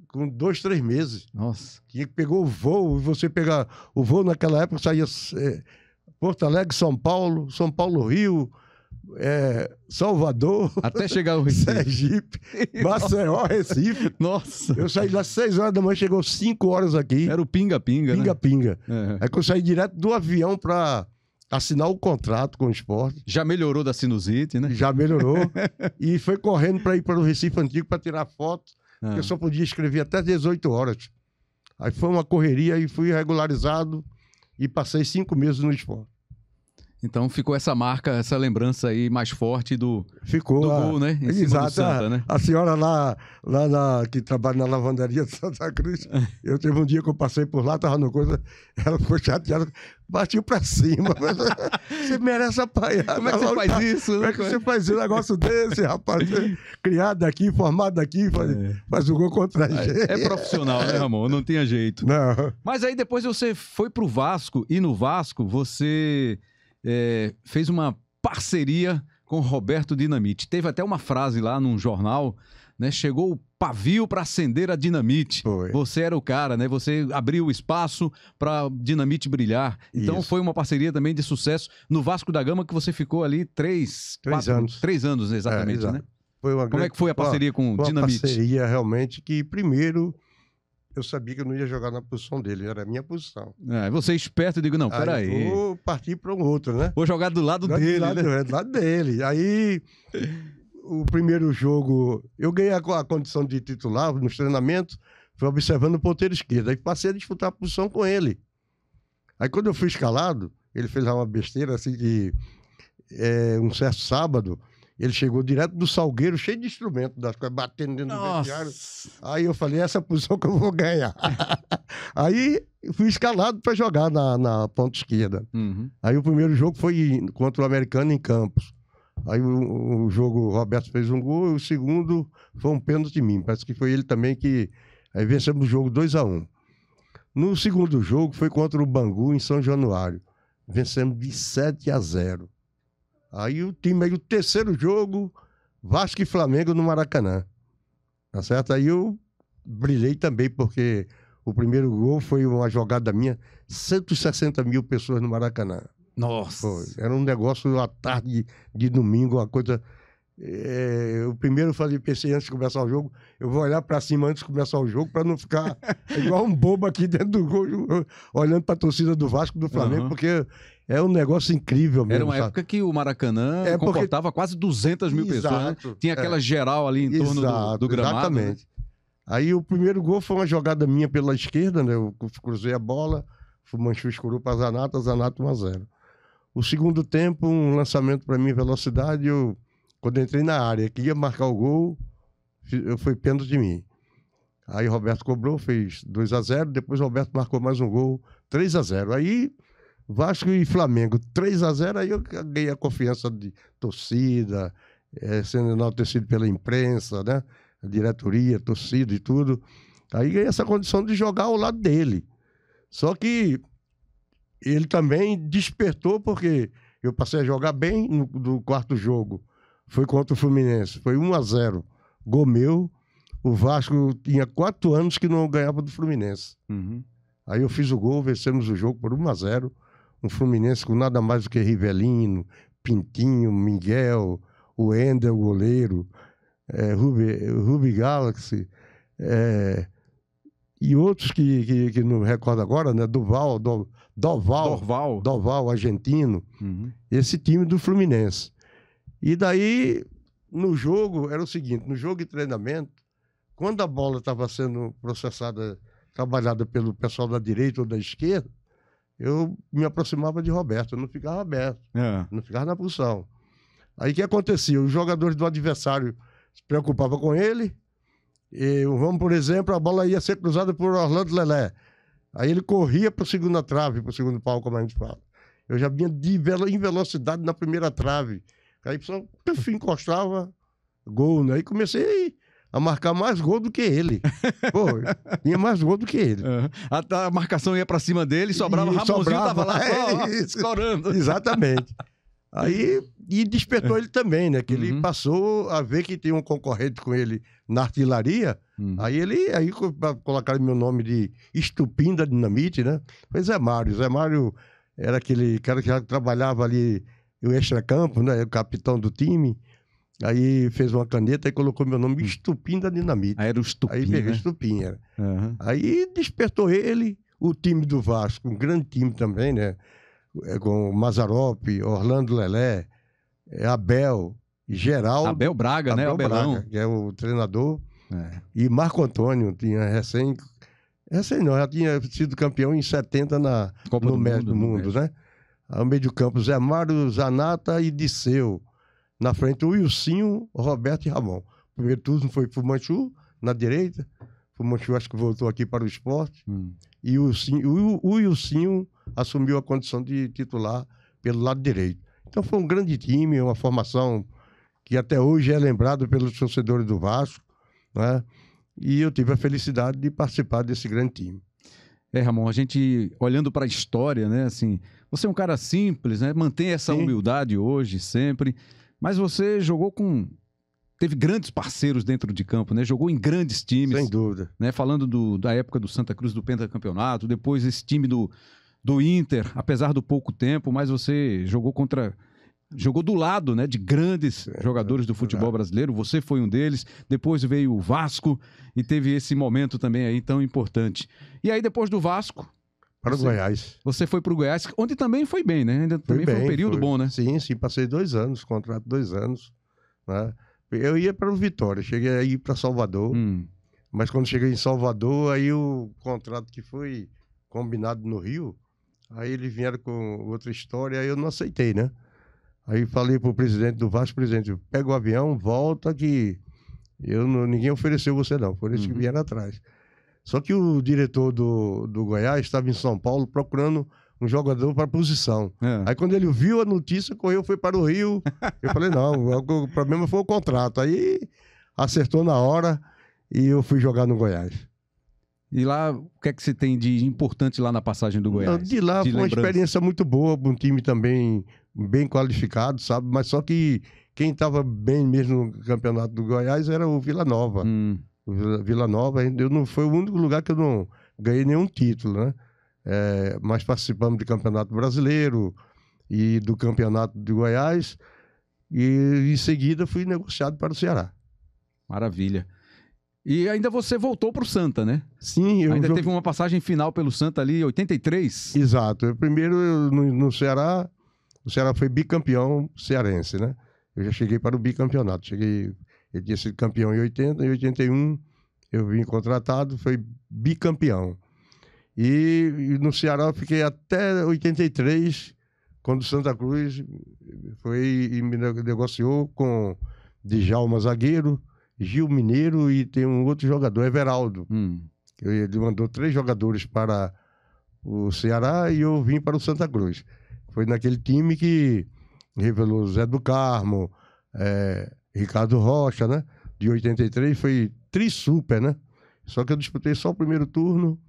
com 2, 3 meses. Nossa. Que pegou o voo, e você pegar o voo naquela época, saía Porto Alegre, São Paulo, Rio, Salvador. Até chegar ao Recife. Sergipe, Maceió, Recife. Nossa. Eu saí lá às 6 horas da manhã, chegou 5 horas aqui. Era o pinga-pinga, né? Pinga-pinga. Aí que eu saí direto do avião para assinar o contrato com o Sport. Já melhorou da sinusite, né? Já melhorou. E foi correndo para ir para o Recife Antigo para tirar foto. Eu só podia escrever até 18 horas. Aí foi uma correria e fui regularizado e passei 5 meses no Sport. Então ficou essa marca, essa lembrança aí mais forte do gol, né? Em cima do Santa, né? A senhora lá que trabalha na lavanderia de Santa Cruz, eu teve um dia que eu passei por lá, tava no coisa, ela ficou chateada, batiu pra cima. Você merece apanhar. Como é que você faz isso? Como é que você faz um negócio desse, rapaz? Criado aqui, formado aqui, faz o gol contra a gente. É profissional, né, Ramon? Não tinha jeito. Não. Mas aí depois você foi pro Vasco e no Vasco você... fez uma parceria com Roberto Dinamite. Teve até uma frase lá num jornal, né? Chegou o pavio para acender a dinamite. Foi. Você era o cara, né? Você abriu o espaço para dinamite brilhar. Então foi uma parceria também de sucesso no Vasco da Gama, que você ficou ali 3 anos. 3 anos, exatamente, né? Foi uma Como é que foi a parceria com o Dinamite? Uma parceria realmente que, primeiro, eu sabia que eu não ia jogar na posição dele, era a minha posição. Você é esperto e digo, não, peraí. Vou partir para um outro, né? Vou jogar do lado dele, né? Do lado dele. Aí, o primeiro jogo, eu ganhei a condição de titular nos treinamentos, fui observando o ponteiro esquerdo. Aí passei a disputar a posição com ele. Aí quando eu fui escalado, ele fez uma besteira assim que um certo sábado, ele chegou direto do Salgueiro, cheio de instrumento, das coisas batendo dentro do vestiário. Aí eu falei, essa é a posição que eu vou ganhar. Aí fui escalado para jogar na ponta esquerda. Uhum. Aí o primeiro jogo foi contra o Americano em Campos. Aí o jogo, o Roberto fez um gol, e o segundo foi um pênalti de mim. Parece que foi ele também que... Aí vencemos o jogo 2-1. No segundo jogo foi contra o Bangu, em São Januário. Vencemos de 7-0. Aí o terceiro jogo, Vasco e Flamengo no Maracanã. Tá certo? Aí eu brilhei também, porque o primeiro gol foi uma jogada minha, 160 mil pessoas no Maracanã. Nossa! Foi. Era um negócio à tarde de domingo, uma coisa... o primeiro pensei antes de começar o jogo, eu vou olhar para cima antes de começar o jogo para não ficar igual um bobo aqui dentro do gol, olhando para a torcida do Vasco e do Flamengo, porque é um negócio incrível mesmo. Era uma época que o Maracanã comportava quase 200 mil pessoas, né? Tinha aquela geral ali em torno do gramado. Exatamente. Né? Aí o primeiro gol foi uma jogada minha pela esquerda, né? Eu cruzei a bola, Fumanchu escurou para Zanato 1-0. O segundo tempo, um lançamento para mim, velocidade, quando eu entrei na área, que ia marcar o gol, foi pênalti de mim. Aí o Roberto cobrou, fez 2-0, depois o Roberto marcou mais um gol, 3-0. Aí Vasco e Flamengo, 3-0, aí eu ganhei a confiança de torcida, sendo enaltecido pela imprensa, né? A diretoria, torcida e tudo. Aí ganhei essa condição de jogar ao lado dele. Só que ele também despertou, porque eu passei a jogar bem no quarto jogo. Foi contra o Fluminense, foi 1-0. Gol meu. O Vasco tinha 4 anos que não ganhava do Fluminense. Uhum. Aí eu fiz o gol, vencemos o jogo por 1-0. Um Fluminense com nada mais do que Rivelino, Pintinho, Miguel, o Ender, o goleiro, Ruby Galaxy, e outros que não recordo agora, né? Doval, argentino. Uhum. Esse time do Fluminense. E daí, no jogo, era o seguinte, no jogo de treinamento, quando a bola estava sendo processada, trabalhada pelo pessoal da direita ou da esquerda, eu me aproximava de Roberto, eu não ficava aberto, não ficava na posição. Aí o que acontecia? Os jogadores do adversário se preocupavam com ele, vamos, por exemplo, a bola ia ser cruzada por Orlando Lelé. Aí ele corria para a segunda trave, para o segundo pau, como a gente fala. Eu já vinha em velocidade na primeira trave. Aí só encostava, gol, né? Aí comecei a marcar mais gol do que ele. Pô, tinha mais gol do que ele. Uhum. A marcação ia pra cima dele, sobrava, Ramonzinho tava lá só estourando. Exatamente. Aí, e despertou ele também, né? Que ele passou a ver que tem um concorrente com ele na artilharia. Aí colocaram meu nome de Estupim da Dinamite, né? Foi Zé Mário. Zé Mário era aquele cara que já trabalhava ali o extracampo, né? O capitão do time. Aí fez uma caneta e colocou meu nome Estupim da Dinamite. Aí era o Estupim, aí peguei né? Estupim, era. Uhum. Aí despertou ele, o time do Vasco, um grande time também, né? Com Mazzaropi, Orlando Lelé, Abel, Geraldo. Abel Braga, né? Abelão. Braga, que é o treinador. E Marco Antônio, tinha já tinha sido campeão em 70 na Copa no Médio do Mundo, né? Ao meio de campo, Zé Mário, Zanata e Disseu. Na frente, o Wilsinho, Roberto e Ramon. O primeiro turno foi Fumanchu, na direita. Fumanchu acho que voltou aqui para o esporte. E o Wilsinho assumiu a condição de titular pelo lado direito. Então foi um grande time, uma formação que até hoje é lembrado pelos torcedores do Vasco, né? E eu tive a felicidade de participar desse grande time. Ramon, a gente olhando para a história, né? Assim, você é um cara simples, né? Mantém essa humildade hoje, sempre. Mas você teve grandes parceiros dentro de campo, né? Jogou em grandes times. Sem dúvida. Né? Falando da época do Santa Cruz, do pentacampeonato, depois esse time do Inter, apesar do pouco tempo, mas você jogou contra jogou do lado, né, de grandes jogadores do futebol brasileiro. Você foi um deles. Depois veio o Vasco e teve esse momento também aí tão importante. E aí, depois do Vasco... Para o Goiás. Você foi para o Goiás, onde também foi bem, né? Ainda também foi um período bom, né? Sim, passei 2 anos, contrato 2 anos. Né? Eu ia para o Vitória, cheguei a ir para Salvador, mas quando cheguei em Salvador, aí o contrato que foi combinado no Rio, aí eles vieram com outra história, aí eu não aceitei, né? Aí falei pro presidente do Vasco, presidente, pega o avião, volta que ninguém ofereceu você não, por isso que vieram atrás. Só que o diretor do Goiás estava em São Paulo procurando um jogador para posição. Aí quando ele viu a notícia, correu, foi para o Rio. Eu falei, não, o problema foi o contrato. Aí acertou na hora e eu fui jogar no Goiás. E lá, o que é que você tem de importante lá na passagem do Goiás? De lá foi uma experiência muito boa, um time também bem qualificado, sabe? Mas só que quem estava bem mesmo no campeonato do Goiás era o Vila Nova. Vila Nova, foi o único lugar que eu não ganhei nenhum título, né? Mas participamos do Campeonato Brasileiro e do Campeonato de Goiás e em seguida fui negociado para o Ceará. Maravilha. E ainda você voltou para o Santa, né? Sim. Ainda teve uma passagem final pelo Santa ali, em 83? Exato. Primeiro no Ceará, o Ceará foi bicampeão cearense, né? Eu já cheguei para o bicampeonato, ele tinha sido campeão em 80, em 81 eu vim contratado, foi bicampeão. E no Ceará eu fiquei até 83, quando o Santa Cruz foi e me negociou com Djalma zagueiro, Gil Mineiro e tem um outro jogador, Everaldo. Ele mandou 3 jogadores para o Ceará e eu vim para o Santa Cruz. Foi naquele time que revelou Zé do Carmo, Ricardo Rocha, né? De 83 foi tri-super, né? Só que eu disputei só o primeiro turno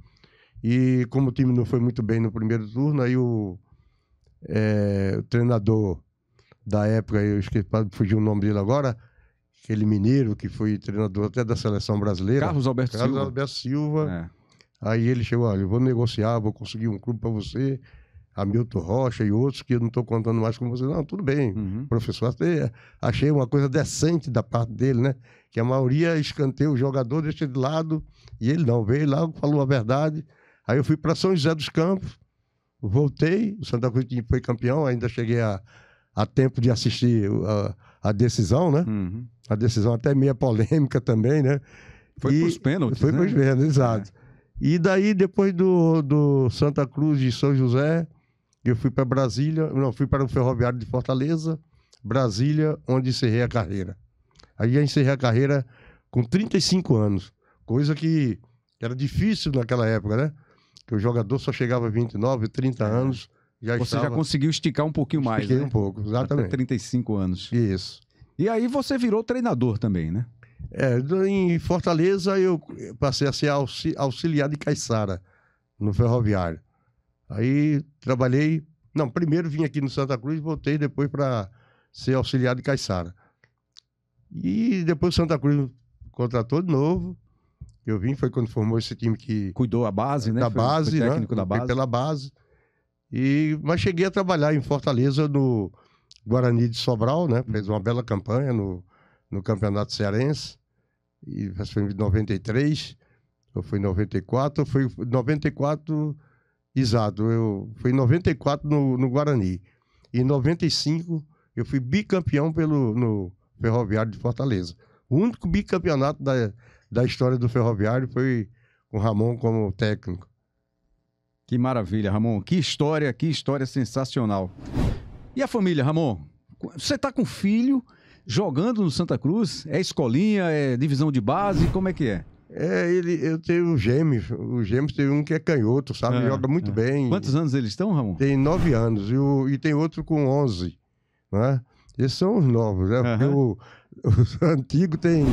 e como o time não foi muito bem no primeiro turno, aí o treinador da época, eu esqueci, fugiu o nome dele agora, aquele mineiro que foi treinador até da seleção brasileira. Carlos Alberto Silva. Aí ele chegou, olha, eu vou negociar, vou conseguir um clube para você, Hamilton Rocha e outros que eu não estou contando mais com você. Não, tudo bem, professor. Até achei uma coisa decente da parte dele, né? Que a maioria escanteia o jogador, deixa de lado, e ele não, veio lá, falou a verdade. Aí eu fui para São José dos Campos, voltei, o Santa Cruz foi campeão, ainda cheguei a tempo de assistir a decisão, né? A decisão até meia polêmica também, né? Foi para os pênaltis, Foi para os pênaltis, exato. E daí, depois do Santa Cruz e São José, eu fui para Brasília, fui para o Ferroviário de Fortaleza, Brasília, onde encerrei a carreira. Aí eu encerrei a carreira com 35 anos, coisa que era difícil naquela época, né? Que o jogador só chegava a 29, 30 anos, Você já conseguiu esticar um pouquinho mais, né? Estiquei um pouco, exatamente. Até 35 anos. Isso. E aí você virou treinador também, né? Em Fortaleza eu passei a ser auxiliar de Caiçara, no Ferroviário. Aí trabalhei... primeiro vim aqui no Santa Cruz, voltei depois para ser auxiliar de Caiçara. E depois o Santa Cruz contratou de novo. Eu vim, foi quando formou esse time que... Cuidou a base, né? Da base, foi técnico, né? Da base. Pela base. Mas cheguei a trabalhar em Fortaleza no Guarani de Sobral, né? Fez uma bela campanha no Campeonato Cearense. E foi em 93, ou foi em 94, foi em 94, exato, foi em 94 no Guarani. E em 95 eu fui bicampeão no Ferroviário de Fortaleza. O único bicampeonato da história do Ferroviário foi com o Ramon como técnico. Que maravilha, Ramon. Que história sensacional. E a família, Ramon? Você está com filho jogando no Santa Cruz? É escolinha, é divisão de base? Como é que é? Eu tenho gêmeos. Os gêmeos tem um que é canhoto, sabe? Joga muito bem. Quantos anos eles estão, Ramon? Tem 9 anos. E tem outro com 11. Né? Esses são os novos, né? Porque o antigo tem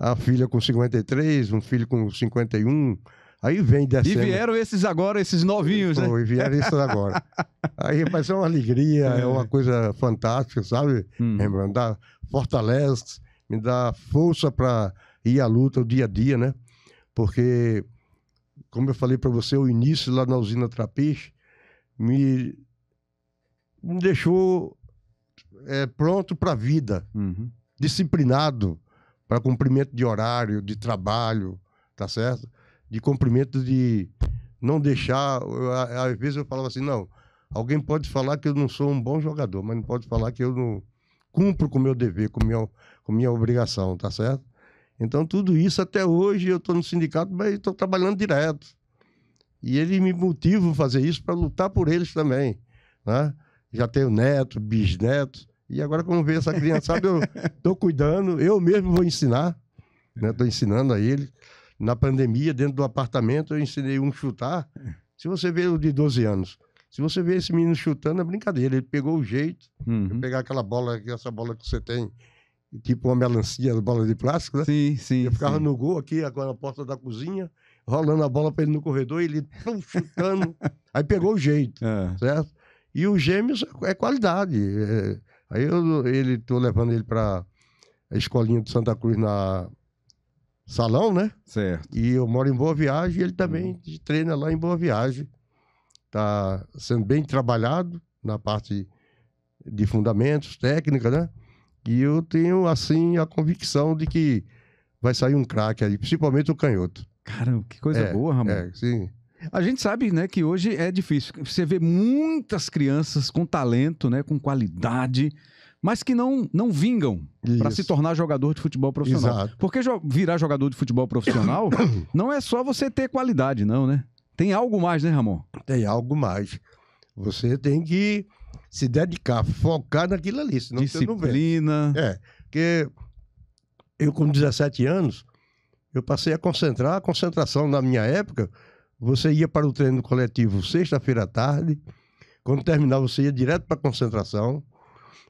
a filha com 53, um filho com 51. Aí vem descendo. E vieram esses agora, esses novinhos, né? E vieram esses agora. Aí vai ser uma alegria, é uma coisa fantástica, sabe? Rembrandt, fortalece, me dá força para ir à luta o dia a dia, né? Porque, como eu falei para você, o início lá na usina Trapiche me deixou pronto para a vida, disciplinado para cumprimento de horário, de trabalho, tá certo? De cumprimento de não deixar... Às vezes eu falava assim, não, alguém pode falar que eu não sou um bom jogador, mas não pode falar que eu não cumpro com o meu dever, com minha obrigação, tá certo? Então, tudo isso, até hoje, eu estou no sindicato, mas estou trabalhando direto. E ele me motiva a fazer isso para lutar por eles também, né? Já tenho neto, bisneto, e agora, quando vê essa criançada, eu estou cuidando, eu mesmo vou ensinar, né? Estou ensinando a ele. Na pandemia, dentro do apartamento, eu ensinei um chutar. Se você vê o de 12 anos, se você vê esse menino chutando, é brincadeira. Ele pegou o jeito de pegar aquela bola, essa bola que você tem, tipo uma melancia, bola de plástico, né? Sim, sim. Eu ficava no gol aqui, agora na porta da cozinha, rolando a bola para ele no corredor, e ele chutando. Aí pegou o jeito, certo? E os gêmeos é qualidade. Aí tô levando ele para a escolinha de Santa Cruz na Salão, né? Certo. E eu moro em Boa Viagem, e ele também treina lá em Boa Viagem. Está sendo bem trabalhado na parte de fundamentos, técnica, né? E eu tenho, assim, a convicção de que vai sair um craque aí, principalmente o canhoto. Caramba, que coisa boa, Ramon. Sim. A gente sabe, né, que hoje é difícil. Você vê muitas crianças com talento, né, com qualidade, mas que não vingam para se tornar jogador de futebol profissional. Exato. Porque virar jogador de futebol profissional não é só você ter qualidade, não, né? Tem algo mais, né, Ramon? Tem algo mais. Você tem que se dedicar, focar naquilo ali, senão você não vê. Disciplina. Porque eu com 17 anos, eu passei a concentrar. A concentração na minha época, você ia para o treino coletivo sexta-feira à tarde, quando terminava você ia direto para a concentração.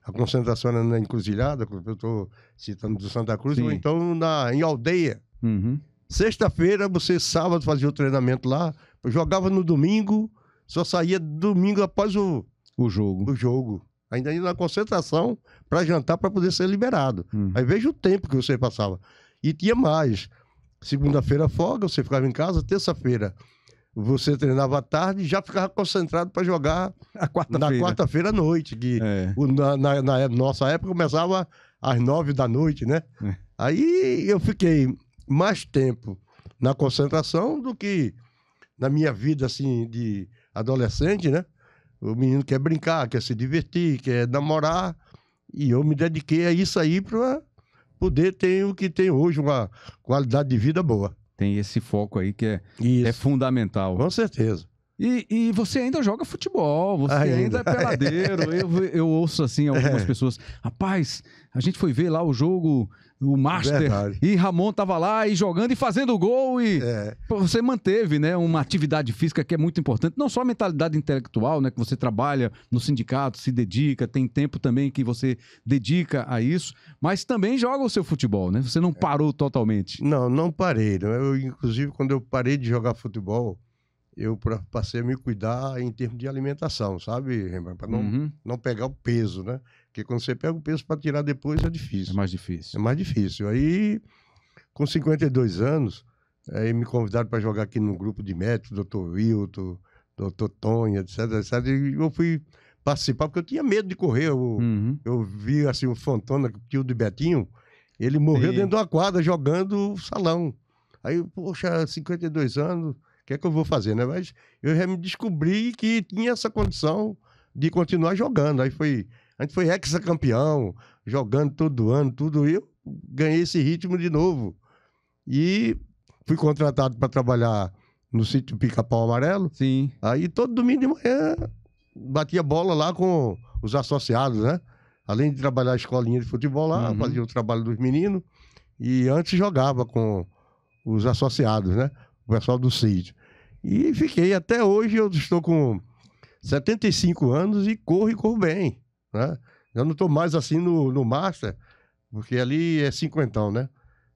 A concentração era na Encruzilhada, eu estou citando do Santa Cruz, ou então em Aldeia. Sexta-feira, sábado fazia o treinamento lá, jogava no domingo, só saía domingo após o jogo. Ainda ia na concentração para jantar, para poder ser liberado. Aí veja o tempo que você passava. E tinha mais. Segunda-feira folga, você ficava em casa. Terça-feira você treinava à tarde e já ficava concentrado para jogar na quarta-feira à noite. Que na nossa época começava às 9 da noite, né? Aí eu fiquei mais tempo na concentração do que na minha vida, assim, de adolescente, né? O menino quer brincar, quer se divertir, quer namorar, e eu me dediquei a isso aí para poder ter o que tem hoje, uma qualidade de vida boa. Tem esse foco aí que é fundamental. Com certeza. E você ainda joga futebol, você ainda é peladeiro. Eu ouço assim algumas pessoas, rapaz, a gente foi ver lá o jogo, o Master, Verdade. E Ramon tava lá e jogando e fazendo gol, e você manteve, né, uma atividade física que é muito importante, não só a mentalidade intelectual, né, que você trabalha no sindicato, se dedica, tem tempo também que você dedica a isso, mas também joga o seu futebol, né? Você não parou totalmente. Não parei. Eu, inclusive, quando eu parei de jogar futebol, eu passei a me cuidar em termos de alimentação, sabe, Rembrandt? Para não pegar o peso, né? Porque quando você pega o peso para tirar depois é difícil. É mais difícil. É mais difícil. Aí, com 52 anos, aí me convidaram para jogar aqui no grupo de médicos, Dr. Wilton, Dr. Tonha, etc, etc. E eu fui participar, porque eu tinha medo de correr. Eu vi, assim, o Fontona, tio de Betinho, ele morreu dentro de uma quadra jogando salão. Aí, poxa, 52 anos... O que é que eu vou fazer, né? Mas eu já me descobri que tinha essa condição de continuar jogando. A gente foi ex-campeão, jogando todo ano, tudo. E eu ganhei esse ritmo de novo. E fui contratado para trabalhar no sítio Pica-Pau Amarelo. Sim. Aí todo domingo de manhã batia bola lá com os associados, né? Além de trabalhar a escolinha de futebol lá, fazia o trabalho dos meninos. E antes jogava com os associados, né? O pessoal do sítio. E fiquei até hoje, eu estou com 75 anos e corro bem, né? Eu não estou mais assim no Master, porque ali é 50, né?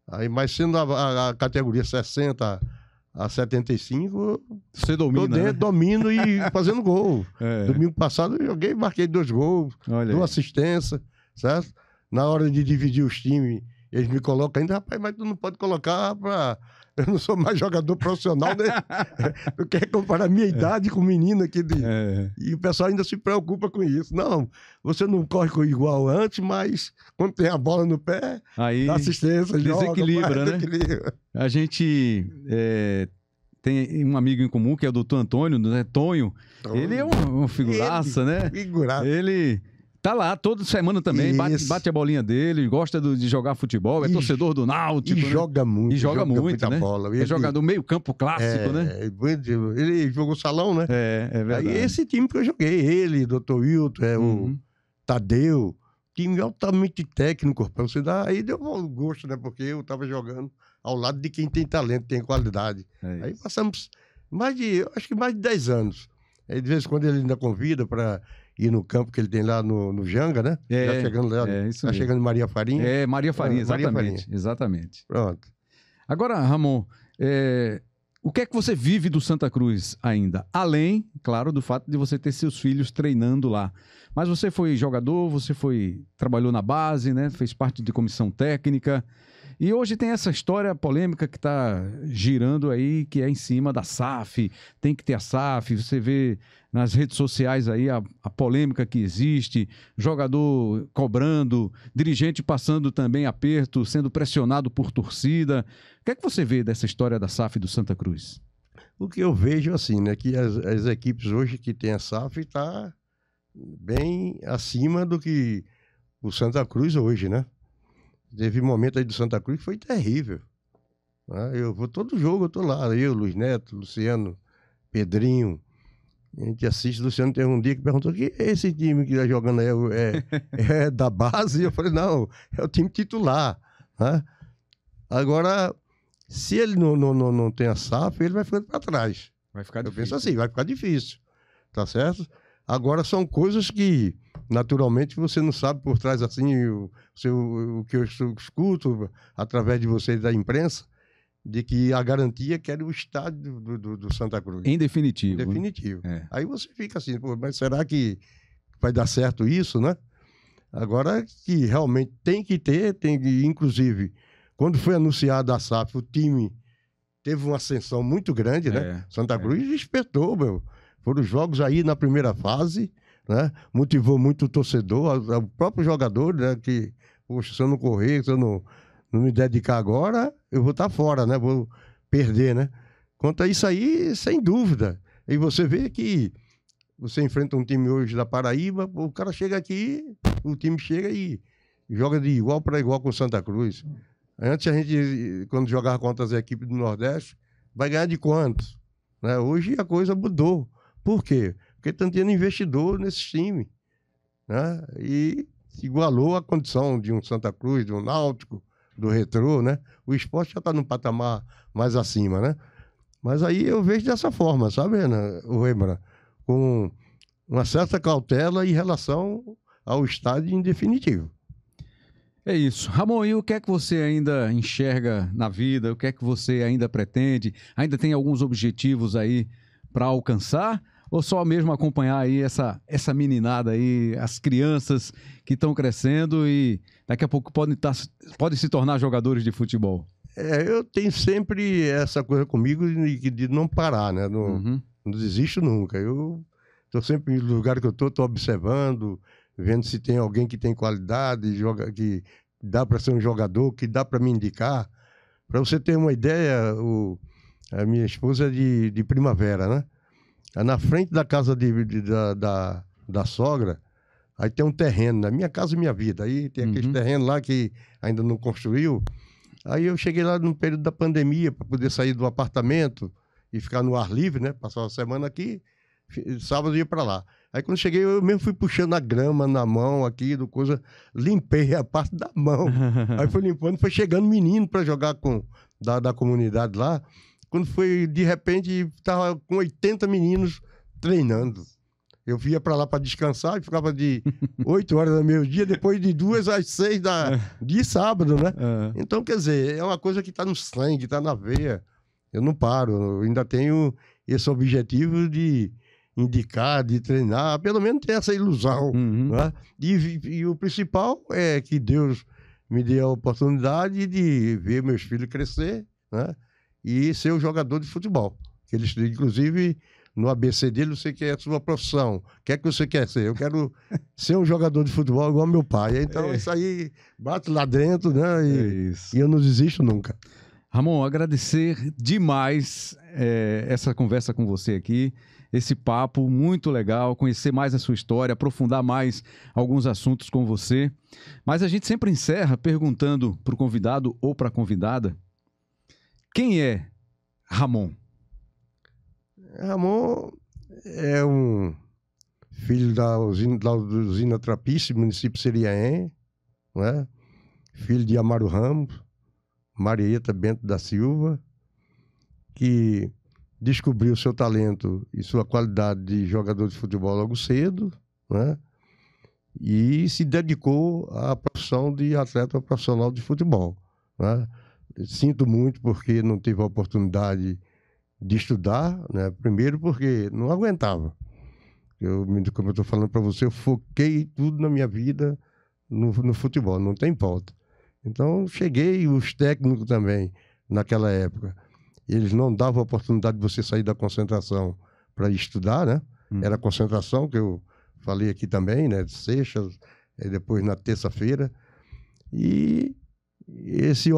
Aí, mas sendo a categoria 60 a 75, você domina, né? Domino e fazendo gol. Domingo passado eu joguei, marquei 2 gols, 2 assistências, certo? Na hora de dividir os times, eles me colocam ainda, rapaz, mas tu não pode colocar para Eu não sou mais jogador profissional, né? Eu quero comparar a minha idade com o menino aqui. E o pessoal ainda se preocupa com isso. Não, você não corre igual antes, mas quando tem a bola no pé, aí dá assistência, desequilibra, né? A gente tem um amigo em comum, que é o doutor Antônio, né? Tonho. Ele é um figuraça, né? Figuraça. Ele tá lá toda semana também, bate a bolinha dele, gosta de jogar futebol, é torcedor do Náutico. E né? joga muito. E joga muito, né? Bola. É jogador meio campo clássico, né? Ele jogou salão, né? É verdade. Aí esse time que eu joguei, ele, doutor Wilton, o Tadeu, time altamente técnico, pra você dar. Aí deu um gosto, né? Porque eu tava jogando ao lado de quem tem talento, tem qualidade. Aí passamos acho que mais de 10 anos. Aí de vez em quando ele ainda convida para ir no campo que ele tem lá no Janga, né? Já chegando lá, isso mesmo. chegando em Maria Farinha. Maria Farinha, exatamente. Maria Farinha. Exatamente. Pronto. Agora, Ramon, o que é que você vive do Santa Cruz ainda? Além, claro, do fato de você ter seus filhos treinando lá. Mas você foi jogador, trabalhou na base, né? Fez parte de comissão técnica. E hoje tem essa história polêmica que está girando aí, que é em cima da SAF. Tem que ter a SAF. Você vê nas redes sociais aí a polêmica que existe, jogador cobrando, dirigente passando também aperto, sendo pressionado por torcida. O que é que você vê dessa história da SAF do Santa Cruz? O que eu vejo assim, né, que as equipes hoje que tem a SAF está bem acima do que o Santa Cruz hoje, né? Teve um momento aí do Santa Cruz que foi terrível. Né? Eu vou todo jogo, eu tô lá. Eu, Luiz Neto, Luciano, Pedrinho. A gente assiste. Luciano teve um dia que perguntou: que esse time que está jogando aí é da base? Eu falei: não, é o time titular. Né? Agora, se ele não tem a SAF, ele vai ficando para trás. Vai ficar difícil. Eu penso assim: vai ficar difícil. Tá certo? Agora, são coisas que, naturalmente, você não sabe por trás, assim, o que eu escuto através de vocês da imprensa, de que a garantia que era o estádio do Santa Cruz. Em definitivo. Em definitivo. É. Aí você fica assim, pô, mas será que vai dar certo isso, né? Agora que realmente tem que ter, inclusive, quando foi anunciada a SAF, o time teve uma ascensão muito grande, né? Santa Cruz despertou, meu. Foram os jogos aí na primeira fase, né? Motivou muito o torcedor, o próprio jogador, né? Que, poxa, se eu não correr, se eu não me dedicar agora, eu vou estar fora, né? Vou perder, né? Quanto a isso aí, sem dúvida. E você vê que você enfrenta um time hoje da Paraíba, o cara chega aqui, o time chega e joga de igual para igual com o Santa Cruz. Antes a gente, quando jogava contra as equipes do Nordeste, vai ganhar de quantos? Né? Hoje a coisa mudou. Por quê? Porque estão tendo investidor nesse time. Né? E igualou a condição de um Santa Cruz, de um Náutico, do Retrô, né? O esporte já está num patamar mais acima, né? Mas aí eu vejo dessa forma, sabe, o Rembrandt? Com uma certa cautela em relação ao estádio em definitivo. É isso. Ramon, e o que é que você ainda enxerga na vida? O que é que você ainda pretende? Ainda tem alguns objetivos aí para alcançar? Ou só mesmo acompanhar aí essa meninada aí, as crianças que estão crescendo e daqui a pouco podem se tornar jogadores de futebol? Eu tenho sempre essa coisa comigo de não parar, né? Não desisto nunca. Eu estou sempre no lugar que eu estou observando, vendo se tem alguém que tem qualidade, que dá para ser um jogador, que dá para me indicar. Para você ter uma ideia, a minha esposa é de Primavera, né? Na frente da casa da sogra, aí tem um terreno, na minha casa e minha vida. Aí tem aquele terreno lá que ainda não construiu. Aí eu cheguei lá no período da pandemia para poder sair do apartamento e ficar no ar livre, né? Passar uma semana aqui, sábado eu ia para lá. Aí quando cheguei, eu mesmo fui puxando a grama na mão aqui, limpei a parte da mão. Aí fui limpando, foi chegando menino para jogar da comunidade lá. Quando foi, de repente, estava com 80 meninos treinando. Eu ia para lá para descansar e ficava de 8 horas do meio-dia, depois de 2 às 6 de sábado, né? Então, quer dizer, é uma coisa que está no sangue, está na veia. Eu não paro, eu ainda tenho esse objetivo de indicar, de treinar, pelo menos ter essa ilusão. Né? E o principal é que Deus me dê a oportunidade de ver meus filhos crescer, né? e ser um jogador de futebol. Ele, inclusive, no ABC dele, você quer a sua profissão. O que é que você quer ser? Eu quero ser um jogador de futebol igual meu pai. Então, isso aí bate lá dentro, né? E eu não desisto nunca. Ramon, agradecer demais essa conversa com você aqui, esse papo muito legal, conhecer mais a sua história, aprofundar mais alguns assuntos com você. Mas a gente sempre encerra perguntando para o convidado ou para a convidada, quem é Ramon? Ramon é um filho da usina Trapiche, município de Seriaém, né? Filho de Amaro Ramos, Marieta Bento da Silva, que descobriu seu talento e sua qualidade de jogador de futebol logo cedo, né? E se dedicou à profissão de atleta profissional de futebol, né? Sinto muito porque não tive a oportunidade de estudar, né? Primeiro porque não aguentava. Como eu estou falando para você, eu foquei tudo na minha vida no futebol, não tem volta. Então, cheguei, os técnicos também, naquela época, eles não davam a oportunidade de você sair da concentração para estudar, né? Era concentração, que eu falei aqui também, né? De Seixas, depois na terça-feira. E esse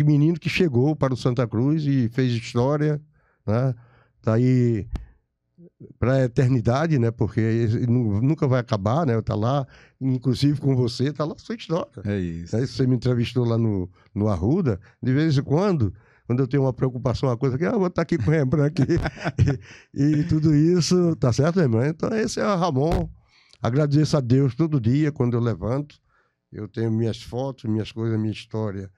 menino que chegou para o Santa Cruz e fez história, né? Tá aí para a eternidade, né? Porque nunca vai acabar, né? Tá lá, inclusive com você, tá lá a sua história. É isso. Aí você me entrevistou lá no Arruda, de vez em quando eu tenho uma preocupação, uma coisa que eu vou estar aqui com o Rembrandt aqui. e tudo isso, tá certo, Rembrandt? Então esse é o Ramon. Agradeço a Deus todo dia quando eu levanto. Eu tenho minhas fotos, minhas coisas, minha história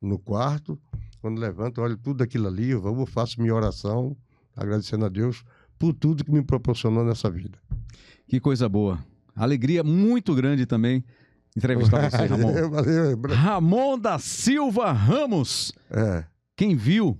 no quarto. Quando levanto, olho tudo aquilo ali, eu faço minha oração, agradecendo a Deus por tudo que me proporcionou nessa vida. Que coisa boa. Alegria muito grande também entrevistar você, Ramon. Valeu. Ramon da Silva Ramos. Quem viu,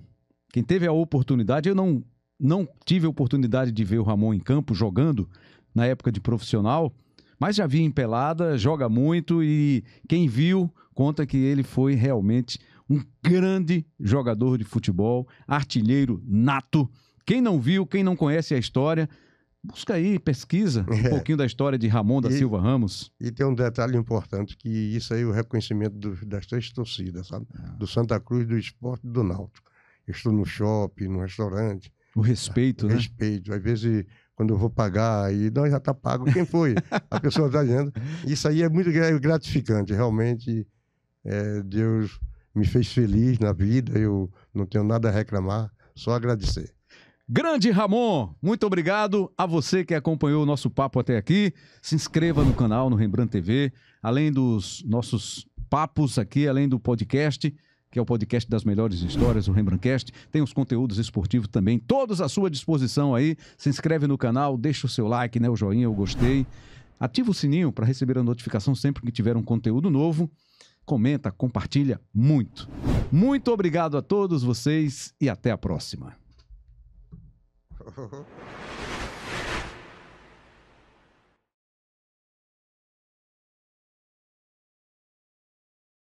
quem teve a oportunidade, eu não tive a oportunidade de ver o Ramon em campo jogando na época de profissional, mas já vi em pelada, joga muito e quem viu conta que ele foi realmente um grande jogador de futebol, artilheiro nato. Quem não viu, quem não conhece a história, busca aí, pesquisa um pouquinho da história de Ramon da Silva Ramos. E tem um detalhe importante, que isso aí é o reconhecimento das 3 torcidas, sabe? Do Santa Cruz, do Sport e do Náutico. Eu estou no shopping, no restaurante. O respeito, né? Respeito. Às vezes, quando eu vou pagar, não, já está pago. Quem foi? A pessoa está dizendo. Isso aí é muito gratificante. Realmente, Deus me fez feliz na vida. Eu não tenho nada a reclamar, só agradecer. Grande Ramon, muito obrigado a você que acompanhou o nosso papo até aqui. Se inscreva no canal, no Rembrandt TV. Além dos nossos papos aqui, além do podcast, que é o podcast das melhores histórias, o Rembrandtcast, tem os conteúdos esportivos também, todos à sua disposição aí. Se inscreve no canal, deixa o seu like, né, o joinha, o gostei. Ativa o sininho para receber a notificação sempre que tiver um conteúdo novo. Comenta, compartilha muito. Muito obrigado a todos vocês e até a próxima.